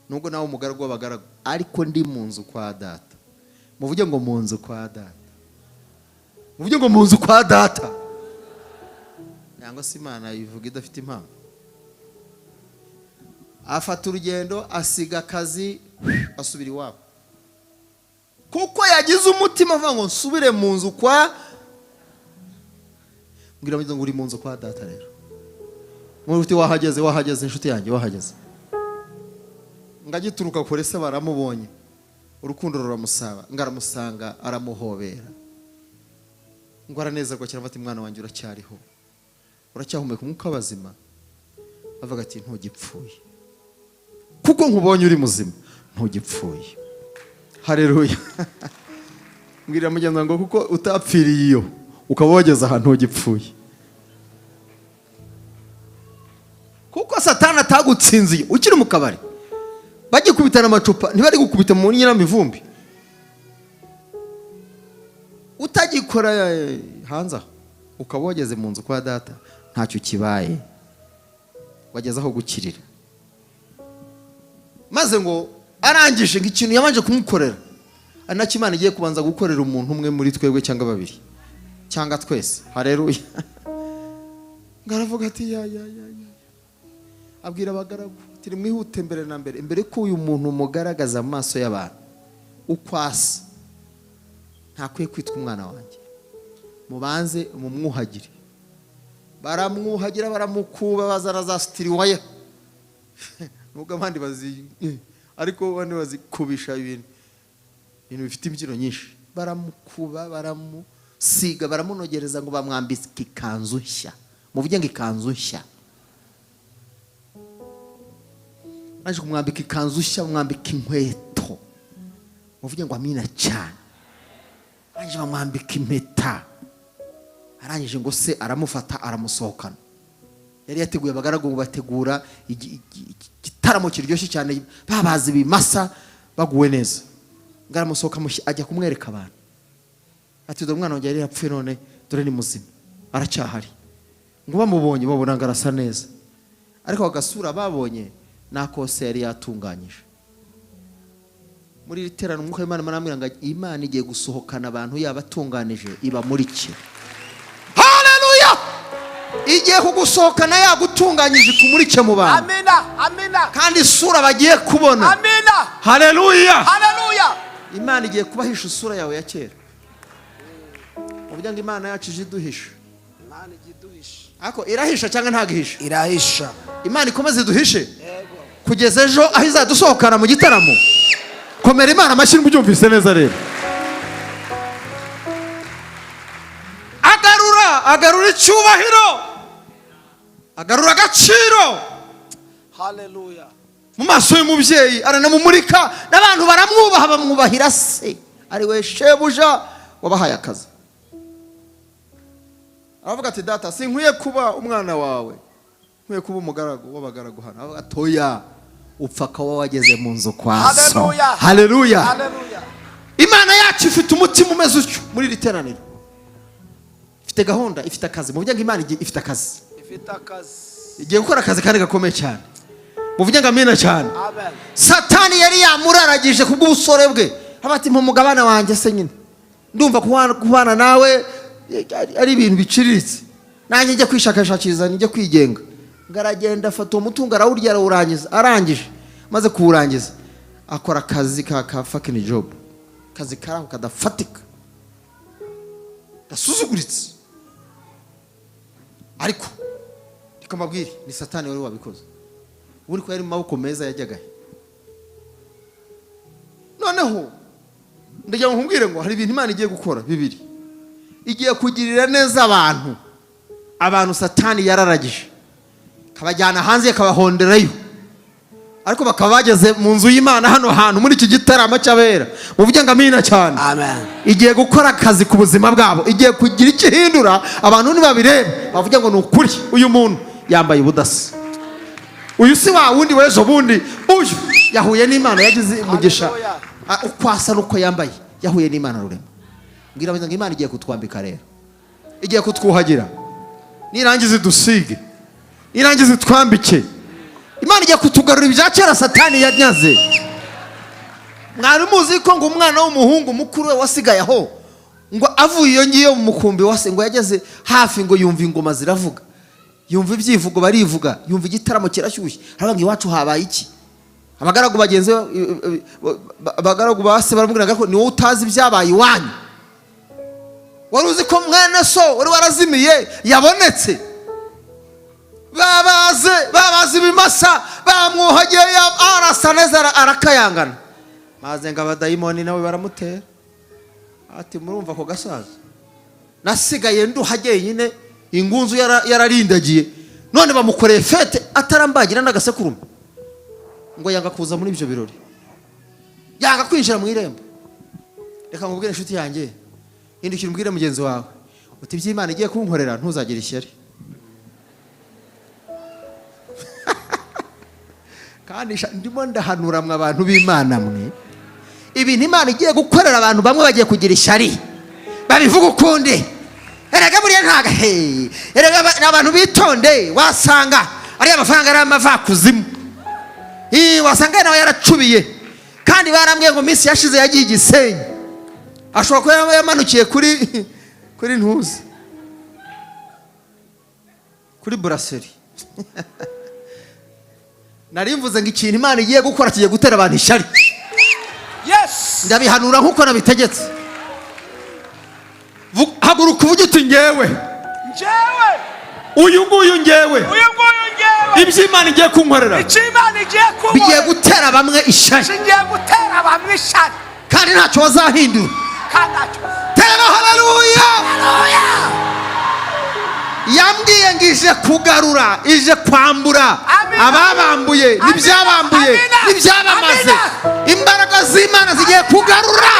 nubwo nawe umugaragu w'abagaragu, ariko ndi mu nzu kwa data. Muvuge ngo mu nzu kwa data, muvuge ngo mu nzu kwa data. Cyangwa se Imana yivuga idafite impamvu. Afata urugendo, asiga akazi, asubira iwabo, kuko yagize umutima avuga ngo nsubire mu nzu kwa. Mbwira ngo uri mu nzu kwa data rero. Muruti wahageze inshuti yanjye, wahageze. Ngagituruka kure se baramubonye, urukundo ruramusaba, ngaramusanga aramuhobera, ngo aranezerwa cyane, ati mwana wanjye uracyariho, uracyahumeka umwuka w'abazima. Avuga ati ntugipfuye, kuko nkubonye uri muzima, ntugipfuye. Haleluya. Mbwira mugenzi ngo kuko utapfiriye iyo ukaba wageze ahantu ntugipfuye, kuko satani atagutsinziye ukiri mu kabari bagikubitana amacupa ntibari gukubita mu nyiramivumbi utagikora hanze ukaba wageze mu nzu kwa data ntacyo kibaye wageze aho gukirira maze ngo arangije ngo ikintu yabanje kumukorera ari nacyo Imana igiye kubanza gukorera umuntu umwe muri twebwe cyangwa babiri cyangwa twese. Haleluya. Ngaravuga ati ya abwira abagaragu tiri mwihute mbere na mbere ko uyu muntu mugaragaza amaso y'abantu ukwasa ntakwiye kwitwa umwana wanjye, mubanze mumwuhagire. Baramwuhagira baramukuba bazana za stiriwaya nubwo abandi bazi ariko bane bazikubisha ibintu bifite imbyino nyinshi. Baramukuba baramusiga baramunogereza ngo bamwambike ikanzu nshya. Muvuge ngo ikanzu nshya. Naje kumwambika ikanzu nshya mwambika inkweto. Muvuge ngo amina cyane. Naje bamwambika impeta. Arangije ngo se aramufata aramusohokana. Yari yateguye abagaragu ngo bategura igitaramo kiryoshye cyane babazi bimasa baguwe neza. Ngaramusohoka ajya kumwereka abantu. Ati dore umwana wanjye yari yapfuye none dore ni muzima aracyahari. Ngo bamubonye babona ngarasa neza ariko agasura babonye nakose yari yatunganyije. Muri literano umwuka w'Imana maramwira ngo Imana igiye gusohokana abantu yabatunganije iba muri cye. Haleluya. Igiye kugusohokana yagutunganyije kumurike mu bantu. Amina. Kandi isura bagiye kubona. Amina. Haleluya. Imana igiye kubahisha isura yawe ya kera. Uburyo ngo Imana yacu iduhisha. Imana iduhisha. Ako irahisha cyangwa ntagihisha? Irahisha. Imana ikomeze duhishe. Kugeza ejo aho izadusohokana mu gitaramo. Komera Imana amashyi mubyumvise neza rero. Agarura icyubahiro. Agarura agaciro. Haleluya. Mu maso y'umubyeyi aranamumurika n'abantu baramwubaha bamwubahira se ari we shebuja wabahaye akazi. Aravuga ati data sinkwiye kuba umwana wawe, nkwiye kuba umugaragu w'abagaragu hano. Aravuga toya upfa ko wageze mu nzu kwa so. Haleluya. Imana yacu ifite umutima umeze utyo muri literaniro. Ifite gahunda, ifite akazi. Mu buryo Imana ifite akazi. Igiye gukora akazi kandi gakomeye cyane. Muvuge ngo amina cyane. Amen. Satani yari yamuraragije kubw'ubusore bwe. Abati mu mugabana wanjye se nyine. Ndumva kubana nawe ari ibintu biciriritse. Nanjye njye kwishakashakiriza njye kwigenga. Ngaragenda afata umutungo arawurya arawurangiza. Arangije. Maze kuwurangiza akora akazi ka fucking job. Kazi karaho kadafatika. Gasuzuguritse. Ariko ndikamabwira ni Satani wari wabikoze. Uri ko yari mu maboko meza yajyaga. Noneho ndagira ngo nkubwire ngo hari ibintu Imana igiye gukora bibiri. Igiye kugirira neza abantu Satani yararagije. Kabajyana hanze kabahonderayo. Ariko bakaba bageze mu nzu y'Imana hano hantu muri iki gitaramo cy'abera. Muvuge ngo amina cyane. Amen. Igiye gukora akazi ku buzima bwabo. Igiye kugira ikihindura abantu nibabirebe bavuge ngo ni ukuri uyu muntu yambaye ubudasa. Uyu si wa wundi wejo bundi uyu yahuye n'Imana yagize umugisha. Ukwasa nuko yambaye yahuye n'Imana rurema. Ngira ngo Imana igiye kutwambika rero. Igiye kutwuhagira. Nirangize dusige. Nirangize twambike. Imana igiye kutugarura ibya kera Satani yanyaze. Mwari muzi ko ngo umwana w'umuhungu mukuru we wasigaye aho ngo avuye iyo ngiyo mu mukumbi wase ngo yageze hafi ngo yumva ingoma ziravuga. Yumva ibyivugo barivuga, yumva igitaramo kirashyushye. Aravuga iwacu habaye iki? Abagaragu bagenze abagaragu base baramubwira ko ni wowe utazi ibyabaye iwanyu. Wari uzi ko mwene so wari warazimiye yabonetse. Babaze bimasa bamwuhagiye arasa neza arakayangana. Maze ngo abadayimoni nawe baramutera. Ati murumva ko gasaza. Nasigaye nduhagiye nyine ingunzu yararindagiye. None bamukoreye fete atarambagira n'agasekurume. Ngo yanga kuza muri ibyo birori. Yanga kwinjira mu irembo. Reka nkubwire inshuti yanjye. Indukira umbwire mugenzi wawe. Uti by'Imana igiye kunkorera ntuzagire ishyari. kandi ndimo ndahanura mwe abantu b'Imana mwe, ibintu Imana igiye gukorera abantu bamwe bagiye kugira ishyari babivuga ukundi. Erega buriya ntaga erega abantu bitonde, wasanga ari amafaranga ari amavakuzimu, wasanga nawe yaracubiye, kandi barambwiye ngo minsi yashize yagiye Gisenyi, ashobora kuba yamanukiye kuri ntuzi, kuri buraseri. Narimvuze ngo ikintu Imana igiye gukora kigiye gutera abantu ishyari. Yes. Ndabihanura nkuko nabitegetse. Haguruka uvuge uti ngewe uyu nguyu ngewe ibyo Imana igiye kunkorera bigiye gutera bamwe ishyari, kandi ntacyo bazahindura. Tera haleluya. Yambwiye ngo ije kugarura, ije kwambura ababambuye n'ibyabambuye n'ibyabamaze. Imbaraga z'Imana zigiye kugarura,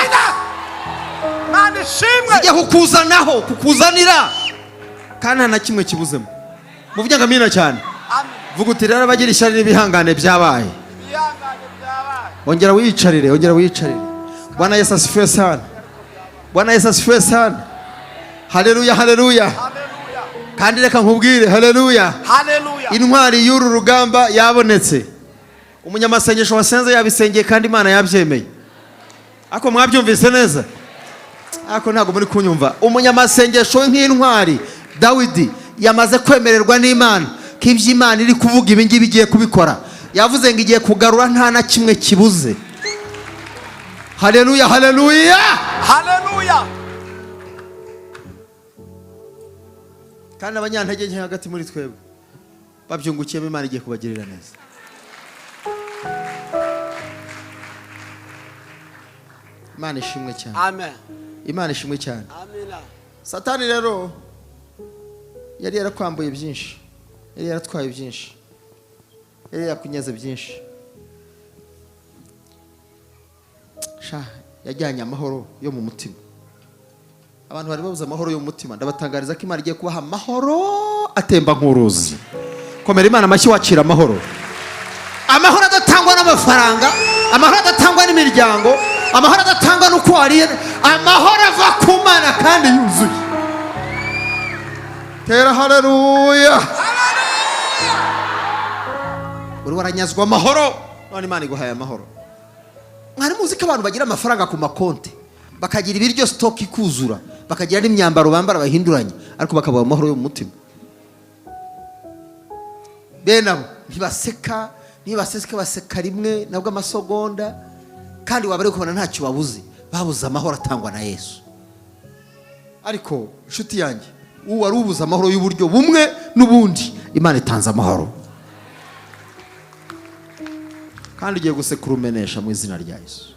zigiye kukuzanaho, kukuzanira, kandi nta na kimwe kibuzemo. Muvuge ngo amina cyane. Vuga uti rero abagira ishyari n'ibihangane byabaye. Ongera wiyicarire, ongera wiyicarire. Bwana Yesu asifiwe sana. Bwana Yesu asifiwe sana. Haleluya, haleluya. Kandi reka nkubwire, haleluya, intwari y'uru rugamba yabonetse. Umunyamasengesho wasenze yabisengeye kandi Imana yabyemeye. Ako mwabyumvise neza? Ako ntago muri kunyumva. Umunyamasengesho nk'intwari Dawidi yamaze kwemererwa n'Imana ko ibyo Imana iri kuvuga ibi ngibi igiye kubikora. Yavuze ngo igiye kugarura nta na kimwe kibuze. Haleluya, haleluya, haleluya. Kandi abanyantege nke hagati muri twebwe babyungukiyemo, Imana igiye kubagirira neza. Imana ishimwe cyane. Amen. Imana ishimwe cyane. Amina. Satani rero yari yarakwambuye byinshi, yari yaratwaye byinshi, yari yakunyaze byinshi. Yajyanye amahoro yo mu mutima. Abantu bari babuze amahoro yo mu mutima, ndabatangariza ko Imana igiye kubaha amahoro atemba nk'uruzi. Komera Imana amashyi wakira amahoro. Amahoro adatangwa n'amafaranga, amahoro adatangwa n'imiryango, amahoro adatangwa n'uko wariye, amahoro ava ku Mana kandi yuzuye. Tera haleluya. Uri waranyazwa amahoro, none Imana iguhaye amahoro. Mwari muzi ko abantu bagira amafaranga ku makonti, bakagira ibiryo stock ikuzura, bakagira n'imyambaro bambara bahinduranye, ariko bakaba amahoro yo mu mutima. Benabo ntibaseka, ntibaseseka, baseka rimwe nabwo amasogonda, kandi wabare kubona ntacyo babuze, babuze amahoro atangwa na Yesu. Ariko nshuti yanjye, wari ubuze amahoro y'uburyo bumwe n'ubundi, Imana itanze amahoro, kandi ugiye gusekurumenesha mu izina rya Yesu.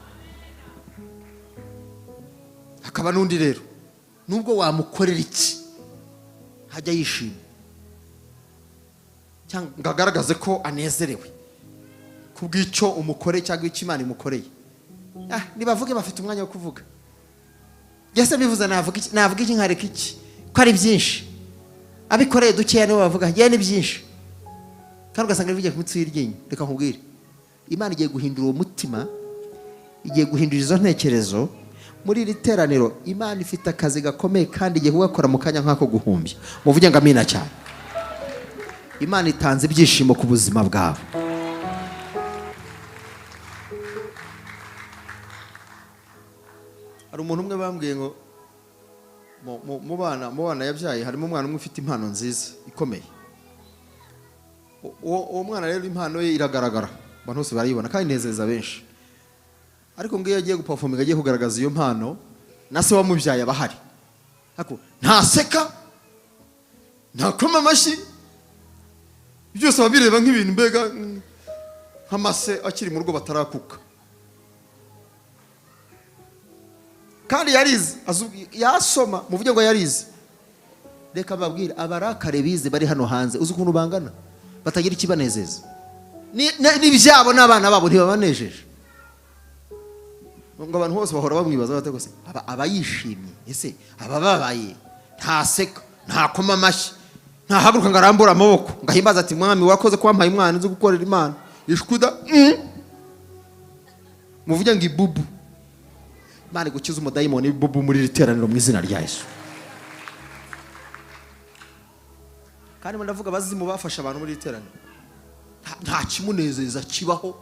Hakaba n'undi rero, nubwo wamukorera iki hajya yishima cyangwa ngagaragaze ko anezerewe kubw'icyo umukore cyangwa icyo Imana imukoreye. Nibavuge bafite umwanya wo kuvuga. Yese bivuze navuga iki nkareka iki, ko ari byinshi. Abikoreye dukeya nibo bavuga ye ni byinshi, kandi ugasanga bigiye ku mitsi y'iryinyo. Reka nkubwire, Imana igiye guhindura uwo mutima, igiye guhindura izo ntekerezo. Muri iri teraniro Imana ifite akazi gakomeye kandi igiye kugakora mu kanya nk'ako guhumbya. Muvuge ngo amina cyane. Imana itanze ibyishimo ku buzima bwawe. Hari umuntu umwe bambwiye ngo mu bana yabyaye harimo umwana umwe ufite impano nziza ikomeye. Uwo mwana rero impano ye iragaragara, abantu bose barayibona kandi inezeza benshi. Ariko ngiye agiye guperforminga, agiye kugaragaza iyo mpano, na se wamubyaye abahari. Ariko ntaseka, ntakoma amashyi, byose babireba nk'ibintu mbega nk'amase akiri mu rugo batarakuka. Kandi yarize, yasoma, muvuge ngo yarize. Reka babwire abarakare bize bari hano hanze, uzi ukuntu bangana, batagira ikibanezeza. N'ibyabo n'abana babo ntibabanejeje. Ngo abantu bose bahora bamwibaza bate gose aba yishimye, ese abababaye, ntaseka, ntakoma amashyi, ntahaguruka ngo arambura amaboko ngahimbaza ati mwami wakoze kwampaye umwana uzi gukorera Imana, ishkuda muvuge ngo ibubu. Imana gukiza umudayimoni w'ibubu muri iri teraniro mu izina rya Yesu. Kandi ndavuga abazimu bafasha abantu muri iri teraniro, nta kimunezeza kibaho.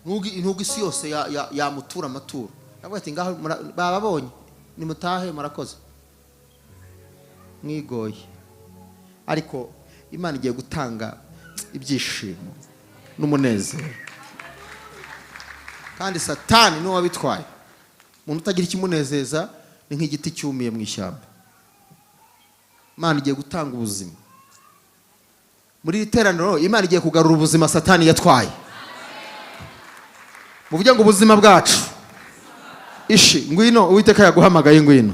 Ntugu isi yose yamutura amaturo. Ndavuga ati ngaho bababonye nimutahe murakoze mwigoye. Ariko Imana igiye gutanga ibyishimo n'umunezero. Kandi Satani niwe wabitwaye. Umuntu utagira ikimunezeza ni nk'igiti cyumiye mu ishyamba. Imana igiye gutanga ubuzima muri iri teraniro. Imana igiye kugarura ubuzima Satani yatwaye. Muvuge ngo ubuzima bwacu ishi ngwino, Uwiteka yaguhamagaye ngwino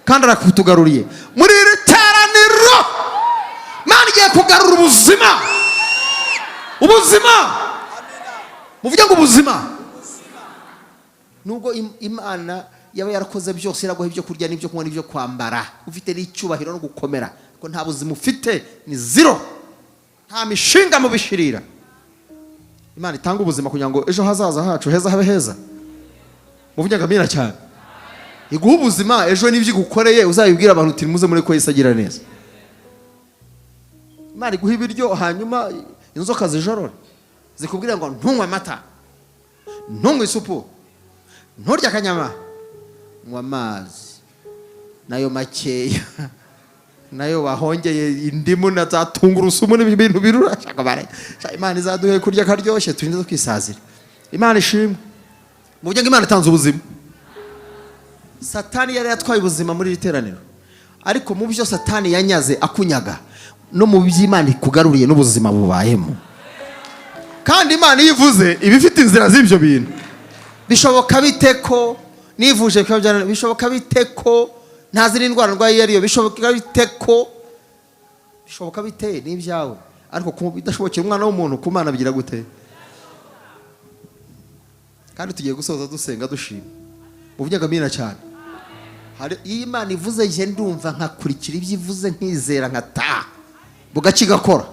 kandi arakutugaruriye muri iri teraniro. Imana igiye kugarura ubuzima. Muvuge ngo ubuzima. Nubwo Imana yaba yarakoze byose, iraguha ibyo kurya n'ibyo kunywa n'ibyo kwambara, ufite n'icyubahiro no gukomera, ko nta buzima ufite, ni zero, nta mishinga mu bishirira. Imana itanga ubuzima kugira ngo ejo hazaza hacu heza habe heza. Muvuge ngo amina cyane. Iguha ubuzima, ejo n'ibyo igukoreye uzabibwira abantu uti muze muri ko Yesu agira neza. Imana iguha ibiryo, hanyuma inzoka zijorora zikubwira ngo ntunywe amata, ntunywe isupu, nturya akanyama, nywa amazi nayo makeya, nayo bahongeye indimu na za tungurusumu n'ibintu birura. Imana izaduhe kurya karyoshye turinde twisazira. Imana ishimwe. Muvuge ngo Imana itanze ubuzima. Satani yari yatwaye ubuzima muri iri teraniro, ariko mu byo Satani yanyaze akunyaga, no mu by'Imana ikugaruriye n'ubuzima bubayemo. Kandi Imana yivuze ibifite inzira z'ibyo bintu. Bishoboka bite ko nivuje bikabyana? Bishoboka bite ko ntazira indwara ndwaye yariyo? Bishoboka bite ko bishoboka bite n'ibyawe? Ariko bidashobokera umwana w'umuntu ku Mana bigira gute? Kandi tugiye gusoza dusenga dushima. Muvuge ngo amina cyane. Hari Imana ivuze je ndumva nkakurikira ibyo ivuze nkizera nkata bugaci gakora.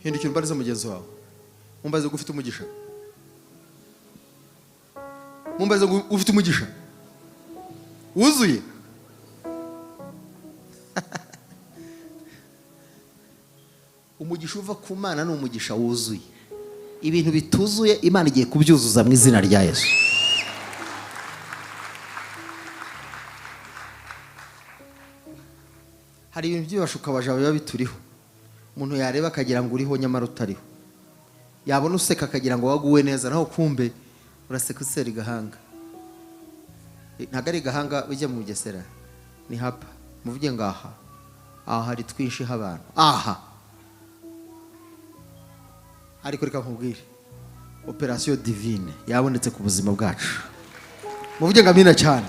Hindukira umbarize mugenzi wawe, mumbaze gufite umugisha. Mumbaze ufite umugisha wuzuye. Umugisha uva ku Mana ni umugisha wuzuye. Ibintu bituzuye Imana igiye kubyuzuza mu izina rya Yesu. Hari ibintu by'ibashuka bajawe biba bituriho. Umuntu yareba akagira ngo uriho nyamara utariho. Yabona useka akagira ngo waguwe neza, naho kumbe uraseka usera igahanga. Ntago ari igahanga bijya mu Bugesera, ni hapa. Muvuge ngo aha. Aha hari twinshi h'abantu. Aha. Ariko reka nkubwire, operation divine yabonetse ku buzima bwacu. Muvuge ngo amina cyane.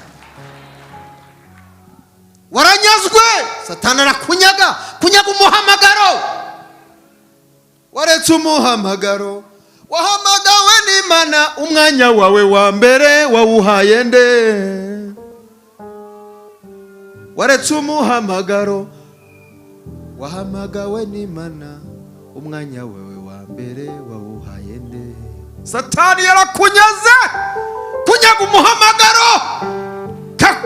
Waranyazwe, Satani arakunyaga, kunyaga umuhamagaro. Waretse umuhamagaro, wahamagawe n'Imana, umwanya wawe wa mbere wawuhaye nde? Waretse umuhamagaro, wahamagawe n'Imana, umwanya wawe wa mbere wawuhaye nde? Satani yarakunyaze, kunyaga umuhamagaro,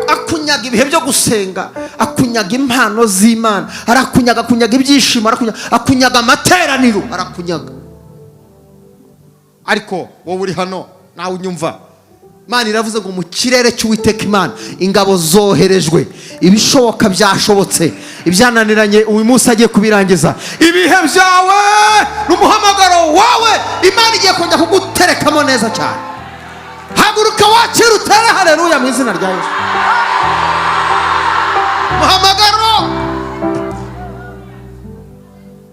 akunyaga ibihe byo gusenga, akunyaga impano z'Imana, arakunyaga, akunyaga ibyishimo, akunyaga amateraniro, arakunyaga. Ariko wowe uri hano nawe unyumva, Imana iravuze ngo mu kirere cy'Uwiteka Imana ingabo zoherejwe, ibishoboka byashobotse, ibyananiranye uyu munsi agiye kubirangiza. Ibihe byawe n'umuhamagaro wawe Imana igiye kongera kuguterekamo neza cyane. Haguruka wakira utere haleluya mu izina rya Yesu. Muhamagaro.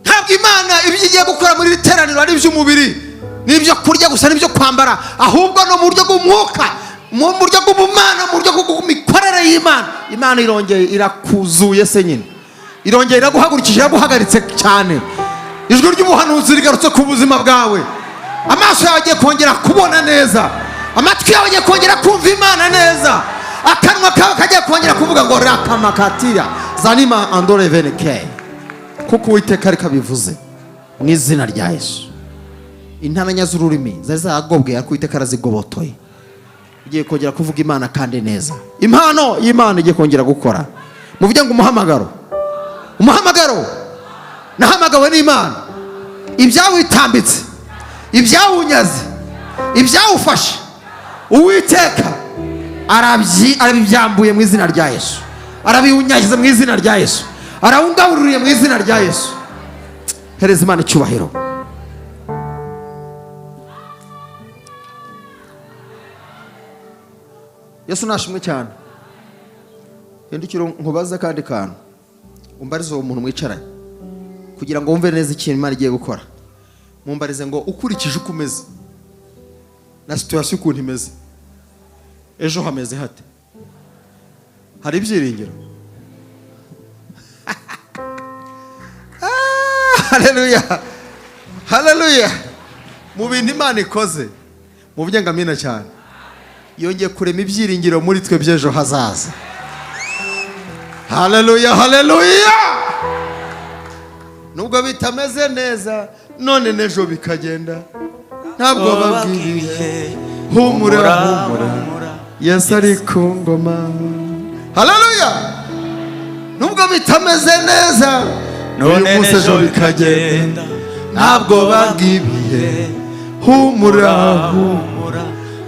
Ntabwo Imana ibyo igiye gukora muri iri teraniro ari iby'umubiri n'ibyo kurya gusa n'ibyo kwambara, ahubwo no mu buryo bw'umwuka, mu buryo bw'ubumana, mu buryo bw'imikorere y'Imana. Imana irongeye irakuzuye se nyine, irongeye iraguhagurukije, iraguhagaritse cyane. Ijwi ry'ubuhanuzi rigarutse ku buzima bwawe. Amaso yawe agiye kongera kubona neza, amatwi yawe agiye kongera kumva Imana neza, akanwa kawe kagiye kongera kuvuga ngo rakamakatira zanima andore veneke, kuko Uwiteka ariko abivuze mu izina rya Yesu. Intamenya z'ururimi zari zagobwe ariko Uwiteka arazigobotoye. Ugiye kongera kuvuga Imana kandi neza. Impano y'Imana igiye kongera gukora. Muvuge ngo umuhamagaro. Umuhamagaro nahamagawe n'Imana. Ibyawitambitse, ibyawunyaze, ibyawufashe, Uwiteka arabibyambuye mu izina rya Yesu. Arabiwunyagize mu izina rya Yesu. Arawungabururiye mu izina rya Yesu. Hereza Imana icyubahiro. Yesu nashimwe cyane. Yendikiro nkubaza kandi kantu. Umbarize uwo muntu mwicaranye kugira ngo wumve neza ikintu Imana igiye gukora. Mumbarize ngo ukurikije uko umeze na situation ukuntu imeze, ejo hameze hate? Hari ibyiringiro? Haleluya, haleluya. Mu bintu Imana ikoze muvuge ngo amina cyane. Yongeye kurema ibyiringiro muri twe by'ejo hazaza. Haleluya, haleluya. Nubwo bitameze neza none nejo bikagenda, ntabwo babwiriye. Humura, humura, Yesu ari ku ngoma. Haleluya. Nubwo bitameze neza none nejo bikagenda, ntabwo babwiriye. Humura, humura,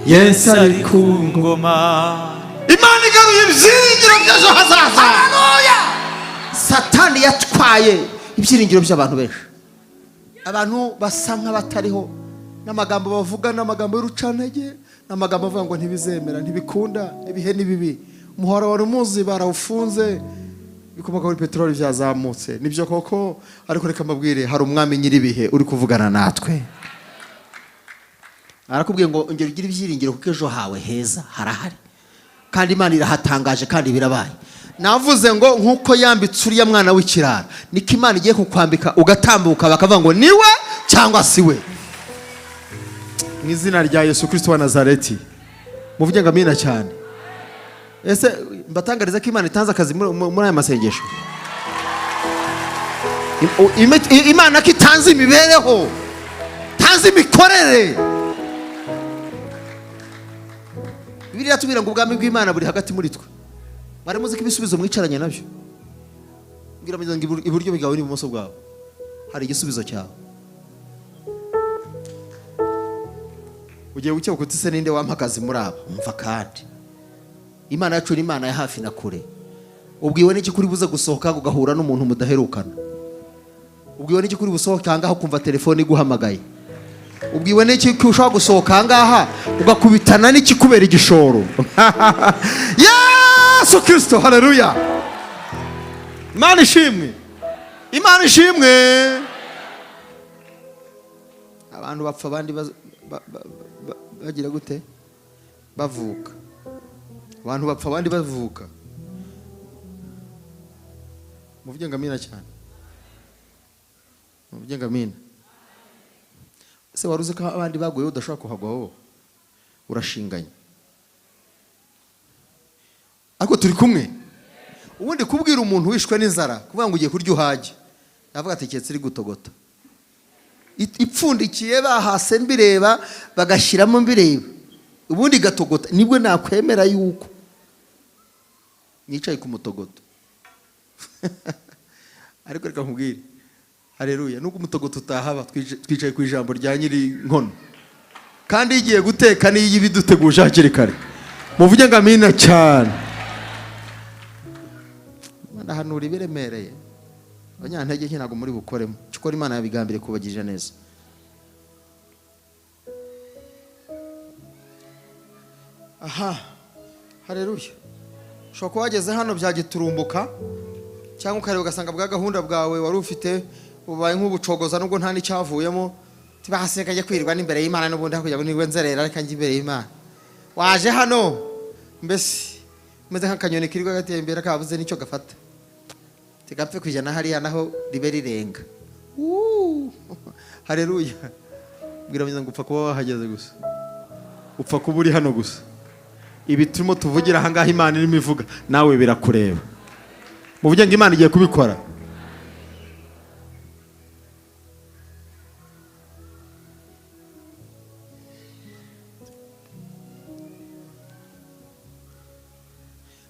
Yesu ari ku ngoma. Imana igaruye ibyiringiro by'ejo hazaza. Haleluya. Satani yatwaye ibyiringiro by'abantu benshi. Abantu basa nk'abatariho, n'amagambo bavuga n'amagambo y'urucantege, n'amagambo avuga ngo ntibizemera, ntibikunda, ibihe ni bibi. Umuhora wari umuzi barawufunze, bikomoka kuri peteroli byazamutse. Nibyo koko, ariko reka mbabwire hari umwami nyiribihe uri kuvugana natwe. Arakubwiye ngo ongera ugire ibyiringiro kuko ejo hawe heza harahari. Kandi Imana irahatangaje kandi birabaye. Navuze ngo nkuko yambitse uriya mwana w'ikirara, niko Imana igiye kukwambika ugatambuka bakavuga ngo niwe cyangwa si we. Mu izina rya Yesu Kristo wa Nazareti. Muvuge ngo amina cyane. Ese mbatangariza ko Imana itanze akazi muri aya masengesho. Imana ko itanze imibereho, itanze imikorere. Bibiliya tubwira ngo ubwami bw'Imana buri hagati muri twe. Bari muzi ko ibisubizo mwicaranye nabyo. Ngira ngo iburyo bwawe n'ibumoso bwawe hari igisubizo cyawe. Ugiye gucyo kuti se ninde wampakazi muri aba? Umva kandi Imana yacu ni Imana ya hafi na kure. Ubwiwe n'iki kuri buze gusohoka ugahura n'umuntu mudaherukana? Ubwiwe n'iki kuri busohoka ngaho kumva telefone iguhamagaye? Ubwiwe n'iki ushobora gusohoka ngaha ugakubitana n'iki kubera igishoro? Yesu Kristo, haleluya. Imana ishimwe, Imana ishimwe. Abantu bapfa abandi bagira gute? Bavuka. Abantu bapfa abandi bavuka. Muvuge ngo amina cyane. Muvuge ngo amina. Se waruze ko abandi baguye udashaka kuhagwa wowe urashinganye. Ariko turi kumwe. Ubundi kubwira umuntu wishwe n'inzara kuvuga ngo ugiye kurya uhage, yavuga ati cyetse iri gutogota. Ipfundikiye bahase mbireba bagashiramo mbireba, ubundi gatogota. Nibwo nakwemera yuko nicaye ku mutogoto. Ariko reka nkubwire, haleluya, nuko umutogoto utahaba twicaye ku ijambo rya nyiri nkono, kandi igiye guteka niyi ibiduteguje hakiri kare. Muvuge ngo amina cyane. Ndahanura ibiremereye, abanyantege nke ntago muri bukoremo. Cyukora Imana yabigambire kubagirira neza. Aha, haleluya. Ushobora kuba wageze hano byagiturumbuka, cyangwa ukareba ugasanga bwa gahunda bwawe wari ufite ubaye nk'ubucogoza nubwo nta n'icyavuyemo. Tibahaseka kwirirwa n'imbere y'Imana n'ubundi hakujya ngo niwe nzerera ariko njye imbere y'Imana. Waje hano mbese umeze nk'akanyoni kirirwa gatembera kabuze n'icyo gafata. Tigapfe kwijana hariya naho ribe rirenga. Haleluya. Bwira mwiza ngo upfa kuba wahageze gusa, upfa kuba uri hano gusa. Ibi turimo tuvugira aha ngaha Imana irimo ivuga nawe birakureba. muvuge ngo Imana igiye kubikora.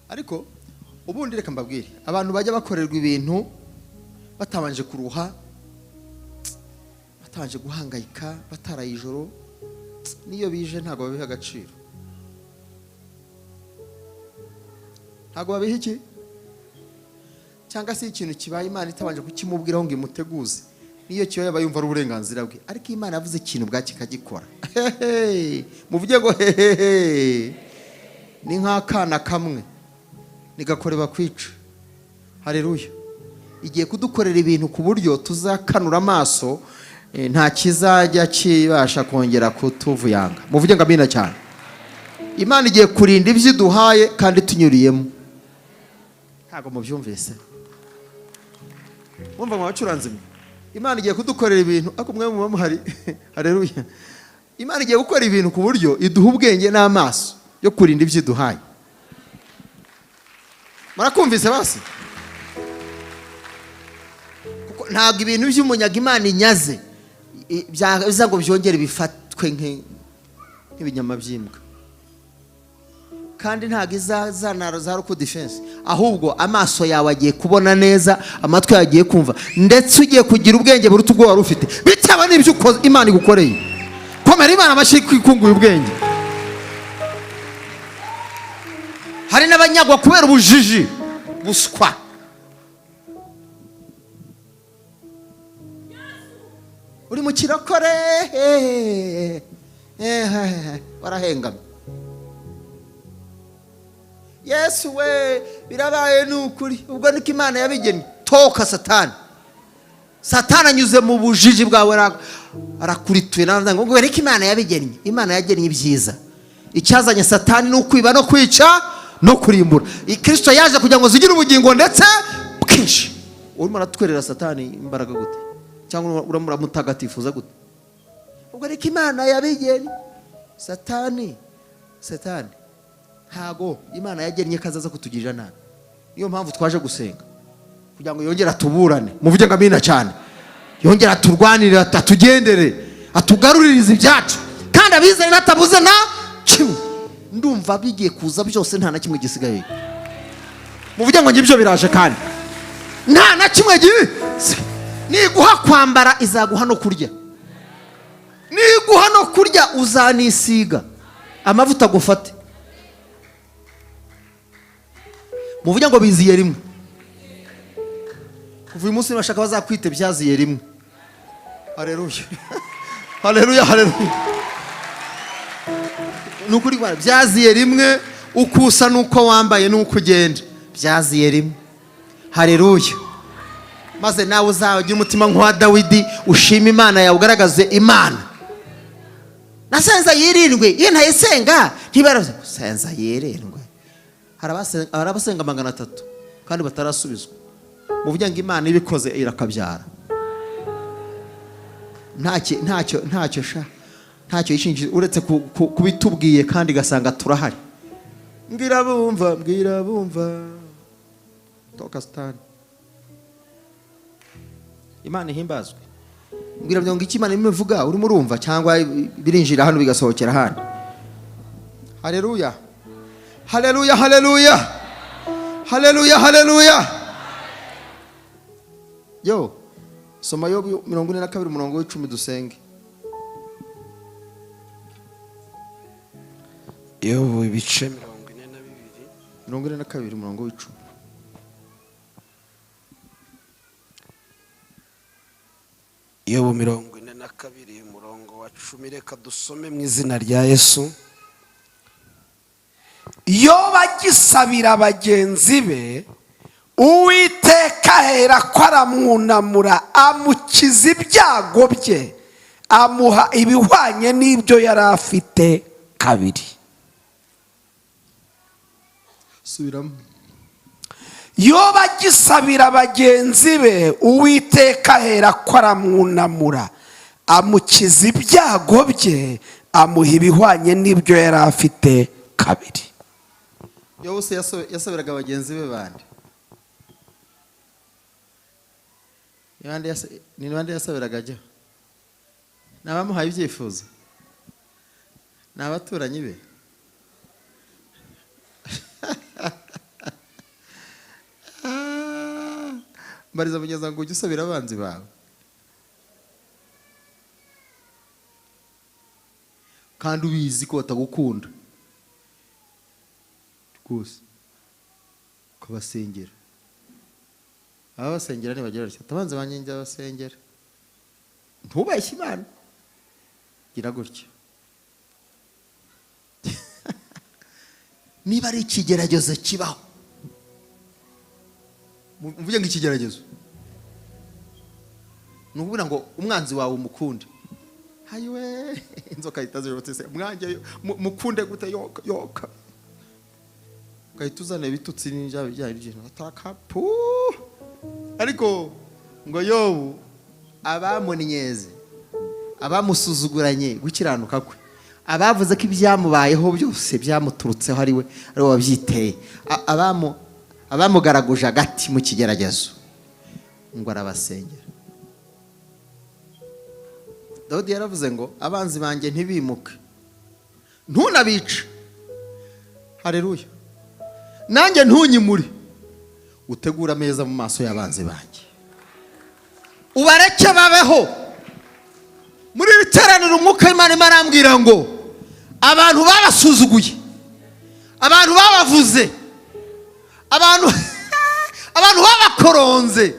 Ariko ubundi reka mbabwire, abantu bajya bakorerwa ibintu batabanje kuruha, batabanje guhangayika, bataraye ijoro, niyo bije ntabwo babiha agaciro. Ntabwo babiha iki? Cyangwa se ikintu kibaye Imana itabanje kukimubwiraho ngo imuteguze, niyo kiyo yaba yumva ari uburenganzira bwe. Ariko Imana yavuze ikintu bwaki kagikora. Muvuge ngo hehehe. Ni nk'akana kamwe nigakoreba kwica. Haleluya. Igiye kudukorera ibintu ku buryo tuzakanura amaso, nta kizajya kibasha kongera kutuvuyanga. Muvuge ngo amina cyane. Imana igiye kurinda ibyo duhaye kandi tunyuriyemo. Ntago mubyumvise. Mwumva mwacuranze. Imana igiye kudukorera ibintu ako mwe mu muhari. Haleluya. Imana igiye gukora ibintu ku buryo iduha ubwenge n'amaso yo kurinda ibyo duhaye. Murakumvise basi? Kuko ntabwo ibintu by'umunyaga Imana inyaze byaza ngo byongere bifatwe nk'ibinyama by'imbwa. Kandi ntabwo izazana za ruko defense, ahubwo amaso yawe agiye kubona neza, amatwi yagiye kumva, ndetse ugiye kugira ubwenge buruta ubwo wari ufite bitaba n'ibyo Imana igukoreye. Komera Imana amashyi kwikunguye ubwenge. Hari n'abanyagwa kubera ubujiji buswa. Uri mu kirokore warahengamye. Yesu we birabaye n'ukuri, ubwo niko Imana yabigennye. Toka Satani. Satani anyuze mu bujiji bwawe arakurituye navuga ngo niko Imana yabigennye. Imana yagennye ibyiza. Icyazanye Satani no kwiba no kwica no kurimbura. Kristo yaje kugira ngo zigire ubugingo ndetse bwinshi. Urimo aratwerera Satani imbaraga gute? Cyangwa uramura mutagatifuza gute? Ubwo niko Imana yabigennye. Satani ntago Imana yagennye kazaza kutugirira nabi. Niyo mpamvu twaje gusenga kugira ngo yongere atuburane. Muvuge ngo amina cyane. Yongere aturwanire, atugendere, atugaruririze ibyacu. Kandi abizeye natabuze na kimwe. Ndumva bigiye kuza byose nta na kimwe gisigaye. Muvuge ngo ngibyo biraje kandi nta na kimwe niguha kwambara izaguha no kurya. Niguha no kurya uzanisiga amavuta gufate. Muvuge ngo biziye rimwe. Kuva uyu munsi bashaka bazakwite byaziye rimwe. Haleluya. Haleluya, haleluya. Nukuri kwa byaziye rimwe, ukusa nuko wambaye nuko ugenda. Byaziye rimwe. Haleluya. Maze nawe uzagira umutima nk'uwa Dawidi, ushima Imana yawe, ugaragaze Imana. Nasenza yirindwe, iyo ntayisenga ntibaraze senza yirindwe. Harabasenga 300 kandi batarasubizwa. Muvuge ngo Imana ibikoze irakabyara. Ntacyo yishingiye uretse kubitubwiye kandi gasanga turahari. Mbwira bumva Toka Satani. Imana ihimbazwe. Mbwira ngo iki Imana imivuga urimo urumva cyangwa birinjira hano bigasohokera hano. Haleluya. Haleluya, haleluya. Haleluya, haleluya. Yo, soma Yobu 42 umurongo w'10 dusenge. Yobu ibice 42 umurongo w'10. Yobu 42 umurongo wa 10. Reka dusome mu izina rya Yesu. Yobu agisabira bagenzi be, Uwiteka ahera ko aramwunamura, amukiza ibyago bye, amuha ibihwanye n'ibyo yari afite kabiri. Subiramo. Yobu agisabira bagenzi be, Uwiteka ahera ko aramwunamura, amukiza ibyago bye, amuha ibihwanye n'ibyo yari afite kabiri. Yobu se yasabiraga bagenzi be bande? ni bande yasabiraga ajya n'abamuhaye ibyifuzo n'abaturanyi be mbariza mugeza ngo ujye usabira abanzi bawe kandi ubizi ko batagukunda rwose ukabasengera ababasengera ntibagira batya atabanze banyenga abasengera ntubeshye Imana gira gutya niba ari ikigeragezo kibaho mvuge ngo ikigeragezo ni ukuvuga ngo umwanzi wawe umukunde hayiwe inzoka itazirotse se mwanjye mukunde gute yoka ukahita uzana ibitutsi n'ibyaha by'ijana ataka pu ariko ngo Yobu abamuninyeze abamusuzuguranye gukiranuka kwe abavuze ko ibyamubayeho byose byamuturutseho ari we wabyiteye abamugaraguje agati mu kigeragezo ngo arabasengera Dawidi yaravuze ngo abanzi banjye ntibimuke ntunabice haleluya nanjye ntunyimure utegura ameza mu maso y'abanzi banjye ubareke babeho muri biteraniro umwuka w'Imana arambwira ngo abantu babasuzuguye abantu babavuze abantu babakoronze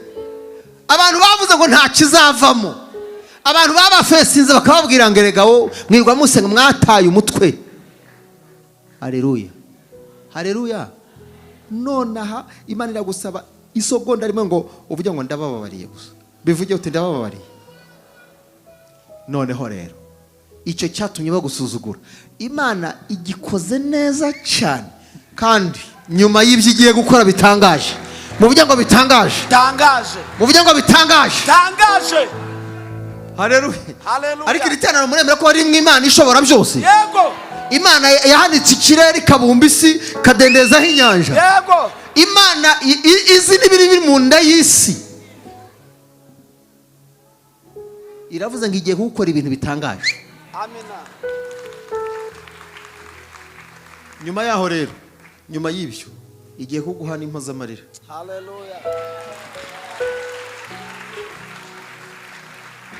abantu bavuze ngo nta kizavamo abantu babafesinze bakababwira ngo erega wo mwirwa musenga mwataye umutwe haleluya haleluya nonaha Imana iragusaba isogonda rimwe ngo uvuge ngo ndabababariye gusa bivuge uti ndabababariye noneho rero icyo cyatumye bagusuzugura Imana igikoze neza cyane kandi nyuma y'ibyo igiye gukora bitangaje muvuge ngo bitangaje muvuge ngo bitangaje haleluya ariko iriteraniro muremera ko ari Imana ishobora byose yego Imana yahanitse ikirere ikabumba isi kadendezaho inyanja yego Imana izi n'ibiri mu nda y'isi iravuze ngo igiye gukora ibintu bitangaje amina nyuma yaho rero nyuma y'ibyo igiye kuguha n'impozamarira haleluya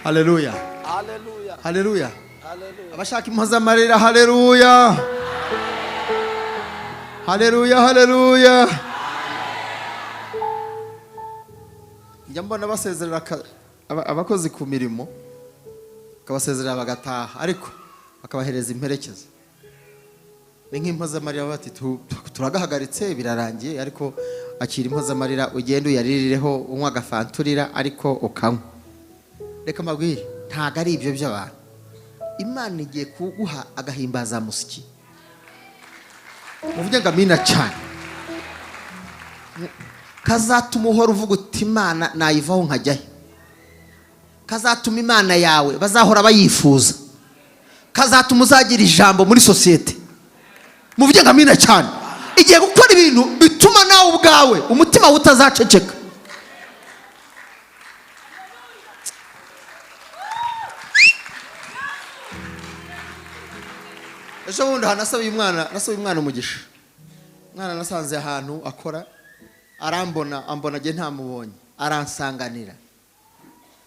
haleluya haleluya haleluya haleluya abashaka impozamarira haleluya haleluya haleluya njya mbona basezerera abakozi ku mirimo bakabasezerera bagataha ariko bakabahereza imperekeza ni nk'impozamarira bati turagahagaritse birarangiye ariko akira impozamarira ugenda uyaririreho unywa agafanturira ariko ukanywa reka mbabwire ntago ari ibyo by'abantu Imana igiye kuguha agahimbaza musiki muvuge ngo amina cyane kazatuma uhora uvuga uti Imana nayivaho nkajyayo kazatuma Imana yawe bazahora bayifuza kazatuma uzagira ijambo muri sosiyete muvuge ngo amina cyane igiye gukora ibintu bituma nawe ubwawe umutima wawe utazaceceka ejo bundi nasabiye umwana umugisha umwana nasanze ahantu akora arambona agiye ntamubonye aransanganira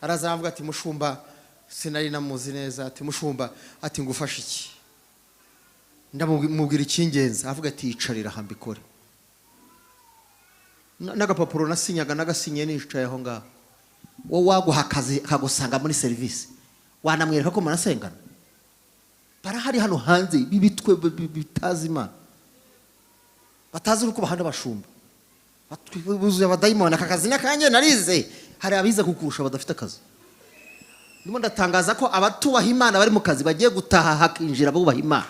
araza aravuga ati mushumba sinari namuzi neza ati mushumba ati ngufashe iki ndamubwira icy'ingenzi avuga ati yicarira hambikore n'agapapuro nasinyaga nagasinye nicaye aho ngaho wowe waguha akazi kagusanga muri serivisi wanamwereka ko munasengana barahari hano hanze bibitwe bitazi Imana batazi uko bahanda bashumba buzuye abadayimoni akakazi n'akanje narize hari abiza kukurusha badafite akazi ndimo ndatangaza ko abatubaha Imana bari mu kazi bagiye gutaha hakinjira bubaha Imana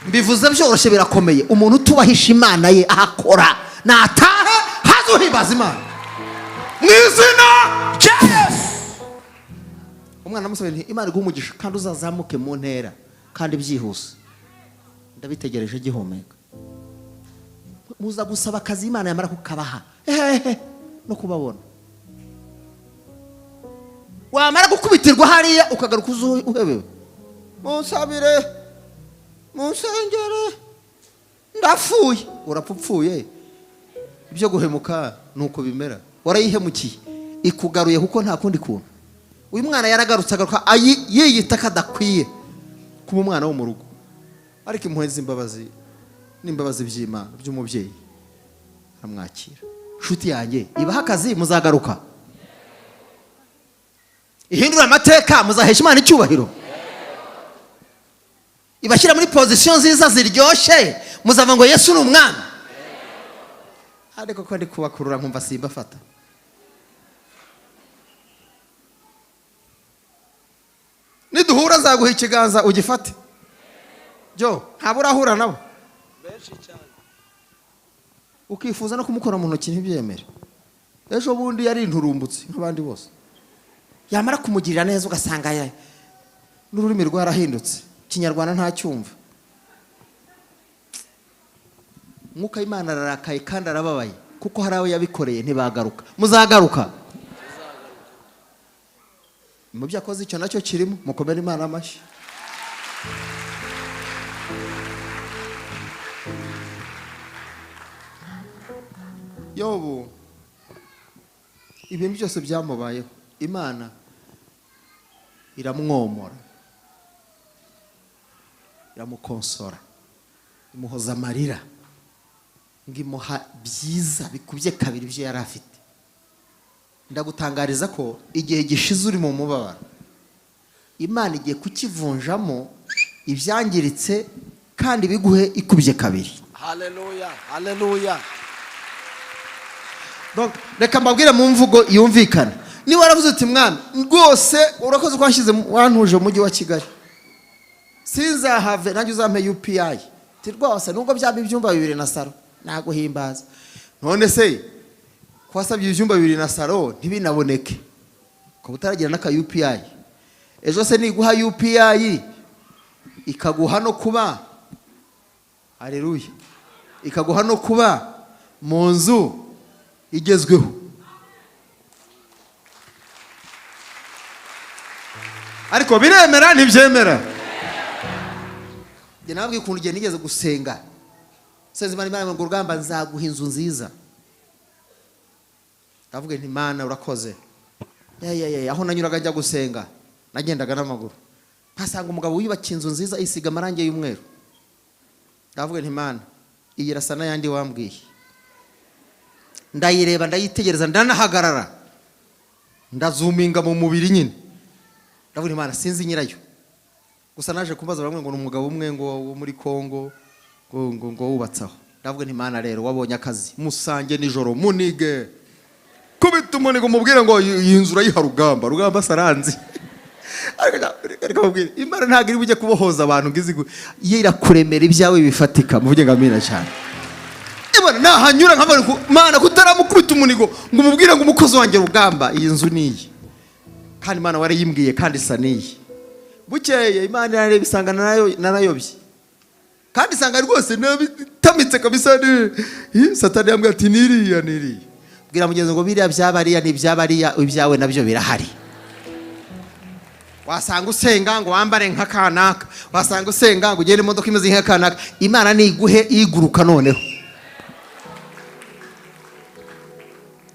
mbivuze byoroshye birakomeye umuntu utubahisha Imana ye ahakora natahe hazuhimbaza Imana mu izina rya Yesu umwana amusaba nti Imana iguhumugisha kandi uzazamuke mu ntera kandi byihuse ndabitegereje gihumeka muza gusaba akazi Imana yamara kukabaha no kubabona. Wamara gukubitirwa hariya ukagaruka uhebewe, munsabire munsengere ndapfuye. Urapfupfuye. Ibyo guhemuka nuko bimera. Warayihemukiye ikugaruye kuko nta kundi kuntu. Uyu mwana yaragarutse agaruka yiyita kadakwiye kuba umwana wo mu rugo, ariko impuhwe z'imbabazi n'imbabazi by'Imana by'umubyeyi aramwakira. Nshuti yanjye, ibaha akazi muzagaruka, ihindura amateka muzahesha Imana icyubahiro, ibashyira muri position nziza ziryoshye muzava ngo Yesu ni umwami. Ariko ko ndi kubakurura nkumva simbafata. Niduhura nzaguha ikiganza ugifate. Jo, ntabura ahura nabo benshi cyane, ukifuza no kumukora mu ntoki ntibyemere. Ejo bundi yari inturumbutse nk'abandi bose, yamara kumugirira neza ugasanga n'ururimi rwarahindutse, Kinyarwanda ntacyumva. Mwuka w'Imana ararakaye kandi arababaye kuko hari abo yabikoreye ntibagaruka. Muzagaruka. Mu byakoze icyo nacyo kirimo, mukomere Imana amashyi. Yobu ibintu byose byamubayeho, Imana iramwomora, iramukonsora, imuhoza amarira, ngimuha byiza bikubye kabiri ibyo yari afite. Ndagutangariza ko igihe gishize uri mu mubabaro, Imana igiye kukivunjamo ibyangiritse kandi biguhe ikubye kabiri. haleluya haleluya. Donc reka mbabwire mu mvugo yumvikana. Niba waravuze uti mwami rwose urakoze kwashyize wantuje mu mujyi wa Kigali, sinzahave nanjye uzampe UPI, ti rwose nubwo byaba ibyumba 2 na saro naguhimbaza. None se kwasabye ibyumba 2 na saro ntibinaboneke ko butaragira naka UPI, ejo se niguha UPI ikaguha no kuba, haleluya, ikaguha no kuba mu nzu igezweho. Ariko biremera ntibyemera. Njye nabwiye ukuntu igihe nigeze gusenga, senze Imana ngo urugamba nzaguha inzu nziza. Ndavuga nti Imana urakoze. Aho nanyuraga njya gusenga nagendaga n'amaguru, mpasanga umugabo wiyubakiye inzu nziza isiga amarangi y'umweru. Ndavuga nti Imana iyi irasa n'ayandi wambwiye. Ndayireba ndayitegereza ndanahagarara ndazuminga mu mubiri nyine. Ndavuga Imana sinzi nyirayo, gusa naje kumbaza bamwe ngo n'umugabo umwe ngo wo muri Kongo ngo wubatsaho. Ndavuga nti Imana rero wabonye akazi musange nijoro munige kubita umunigo mubwire ngo iyi nzu urayiha rugamba saranzi. Ariko mubwire Imana ntabwo iri bujye kubohoza abantu ngizigo yirakuremera ibyawe bifatika muvuge ngo amina cyane. Imana nahanyura nkabona ko Imana kutaramukubita umunigo ngo mubwire ngo umukozi wanjye rugamba iyi nzu niyi, kandi Imana warayimbwiye kandi isa niyi. Bukeye Imana yarareba isanga narayobye, kandi isanga rwose nabitamitse kabisa. Satani yambwiye ati niriya bwira mugenzi ngo biriya byabariya n'ibyabariya ibyawe nabyo birahari. Wasanga usenga ngo wambare nk'akanaka, wasanga usenga ngo ugende imodoka imeze nk'akanaka, Imana niguhe iguruka noneho.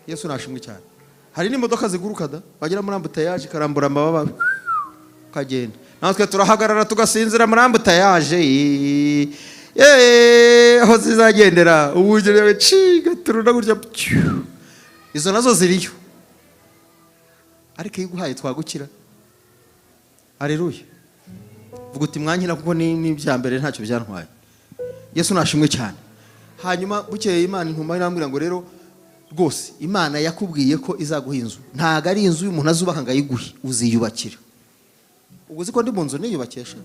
Yesu nashimwe cyane. Hari n'imodoka ziguruka da, bagera muri ambutayaje karambura amababa kagenda. Natwe turahagarara tugasinzira muri ambutayaje. Aho zizagendera ubugerewe ciga turuna gutya. Izo nazo ziriyo. Ariko iguhaye twagukira. Haleluya. Vuga uti mwankira kuko ni byambere ntacyo byantwaye. Yesu nashimwe cyane. Hanyuma bukeye Imana intuma irambwira ngo rero rwose Imana yakubwiye ko izaguha inzu, ntago ari inzu y'umuntu azubaka ngo ayiguhe, uziyubakira. Uguzi ko ndi mu nzu niyubakesha.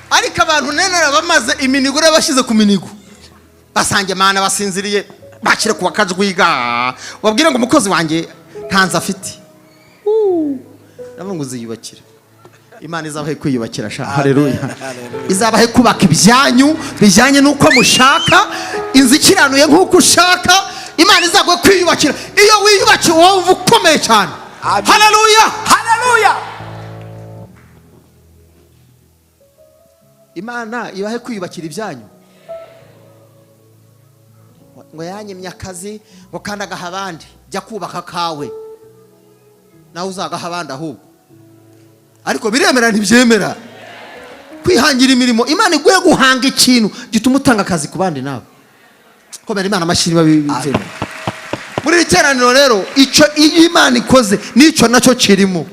Ariko abantu nenera bamaze iminigo bashyize ku minigo, basange Imana basinziriye bakire kuwa kajwiga, wabwira ngo umukozi wanjye ntanze afite. Ndavuga ngo uziyubakira. Imana izabahe kwiyubakira sha. Haleluya. Haleluya. Izabahe kubaka ibyanyu bijyanye n'uko mushaka, inzu ikiranuye nk'uko ushaka. Imana izaguhe kwiyubakira. Iyo wiyubakiye wowe uva ukomeye cyane. Amen. Haleluya. Haleluya. Imana ibahe kwiyubakira ibyanyu. Ngo yanyimye akazi ngo kandi agaha abandi, jya kubaka kawe nawe uzagaha abandi ahubwo. Ariko biremera ntibyemera kwihangira imirimo. Imana iguye guhanga ikintu gituma utanga akazi ku bandi nawe. Komera Imana amashyi babizera. Muri iri teraniro rero icyo Imana ikoze n'icyo nacyo kirimo.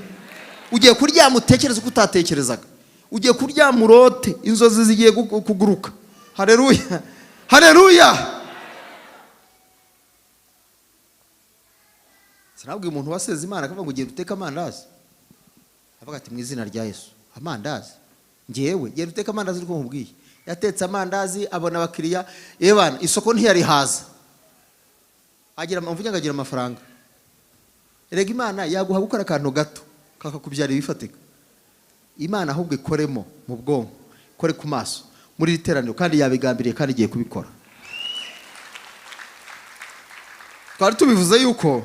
Ugiye kuryama utekereza uko utatekerezaga. Ugiye kuryama urote inzozi zigiye kuguruka. Haleluya. Haleluya. Sinabwiye umuntu waseze Imana akavuga ngo ugiye guteka amandazi. Avuga ati mu izina rya Yesu, amandazi ngewe giye guteka amandazi ariko nkubwiye. Yatetse amandazi abona abakiriya, ebana isoko ntiyari haza. Agira mvuga ngagira amafaranga. Erega Imana yaguha gukora akantu gato kakakubyara ibifatika. Imana ahubwo ikoremo mu bwonko, kore ku maso muri iteraniro kandi yabigambiriye kandi igiye kubikora. Twari tubivuze yuko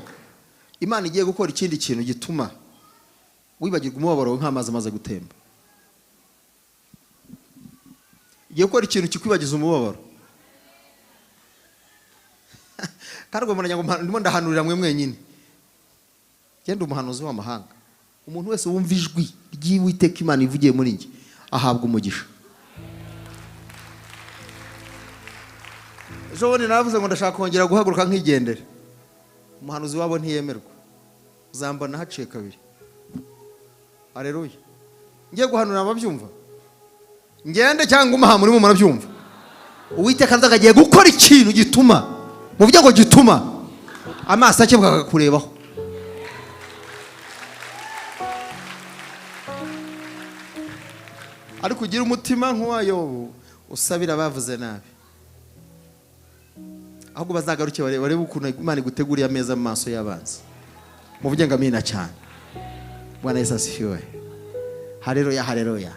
Imana igiye gukora ikindi kintu gituma wibagirwa umubabaro nk'amazi amaze gutemba. Igiye gukora ikintu kikwibagiza umubabaro. Kandi ngo ndimo ndahanurira mwe mwenyine. Genda umuhanuzi w'amahanga. Umuntu wese wumva ijwi ry'Uwiteka Imana ivugiye muri njye ahabwa umugisha. Ejo bundi navuze ngo ndashaka kongera guhaguruka nk'igendera. Umuhanuzi wabo ntiyemerwa. Uzambona haciye kabiri. Haleluya. Ngiye guhanura ababyumva. Ngende cyangwa umuha muri mu murabyumva. Uwiteka nzagagiye gukora ikintu gituma mu byo ngo gituma amaso akebwa kurebaho. Ariko ugira umutima nk'uwayo usabira bavuze nabi. Ahubwo bazagaruke barebe ukuntu Imana iguteguriye ameza mu maso y'abanzi. Muvuge ngo amina cyane. Bwana Yesu asifiwe. Haleluya, haleluya.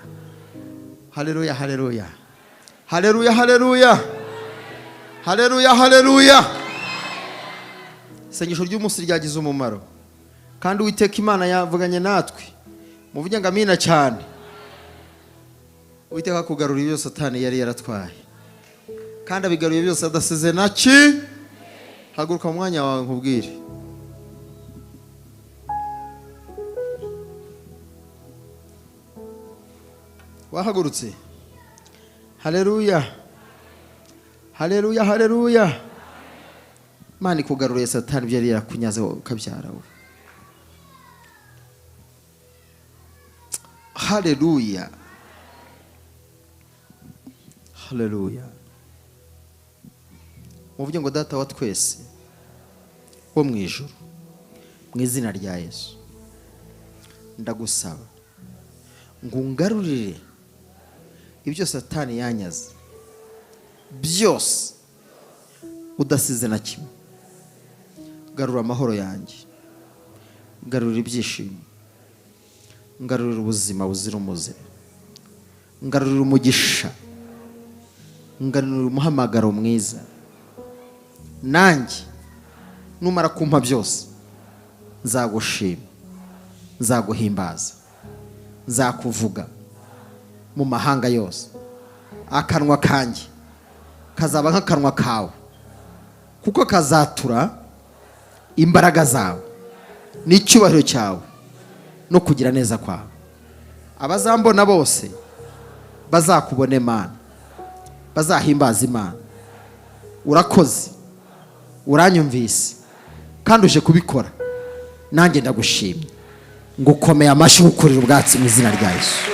Haleluya, haleluya. Haleluya, haleluya. Haleluya, haleluya. Isengesho ry'umunsi ryagize umumaro. Kandi Uwiteka Imana yavuganye natwe. Muvuge ngo amina cyane. Uwiteka kugarura ibyo Satani yari yaratwaye. Kandi abigaruye byose adasize naki. Haguruka mu mwanya wawe nkubwire. Wahagurutse. Haleluya. Haleluya, haleluya. Imana ikugaruye Satani ibyo yari yarakunyaze ukabyara we. Haleluya. Haleluya. Muvuge ngo Data wa twese wo mu ijuru mu izina rya Yesu ndagusaba ngo ungarurire ibyo Satani yanyaze byose udasize na kimwe. Garura amahoro yanjye, garura ibyishimo, ngarurira ubuzima buzira umuze, ngarurira umugisha, ngarurira umuhamagaro mwiza. Nanjye numara kumpa byose nzagushima, nzaguhimbaza, nzakuvuga mu mahanga yose. Akanwa kanjye kazaba nk'akanwa kawe, kuko kazatura imbaraga zawe n'icyubahiro cyawe no kugira neza kwawe. Abazambona bose bazakubona Imana, bazahimbaza Imana. Urakoze, uranyumvise kandi uje kubikora. Nanjye ndagushimye, ngukomeye amashyi gukurira ubwatsi mu izina rya Yesu.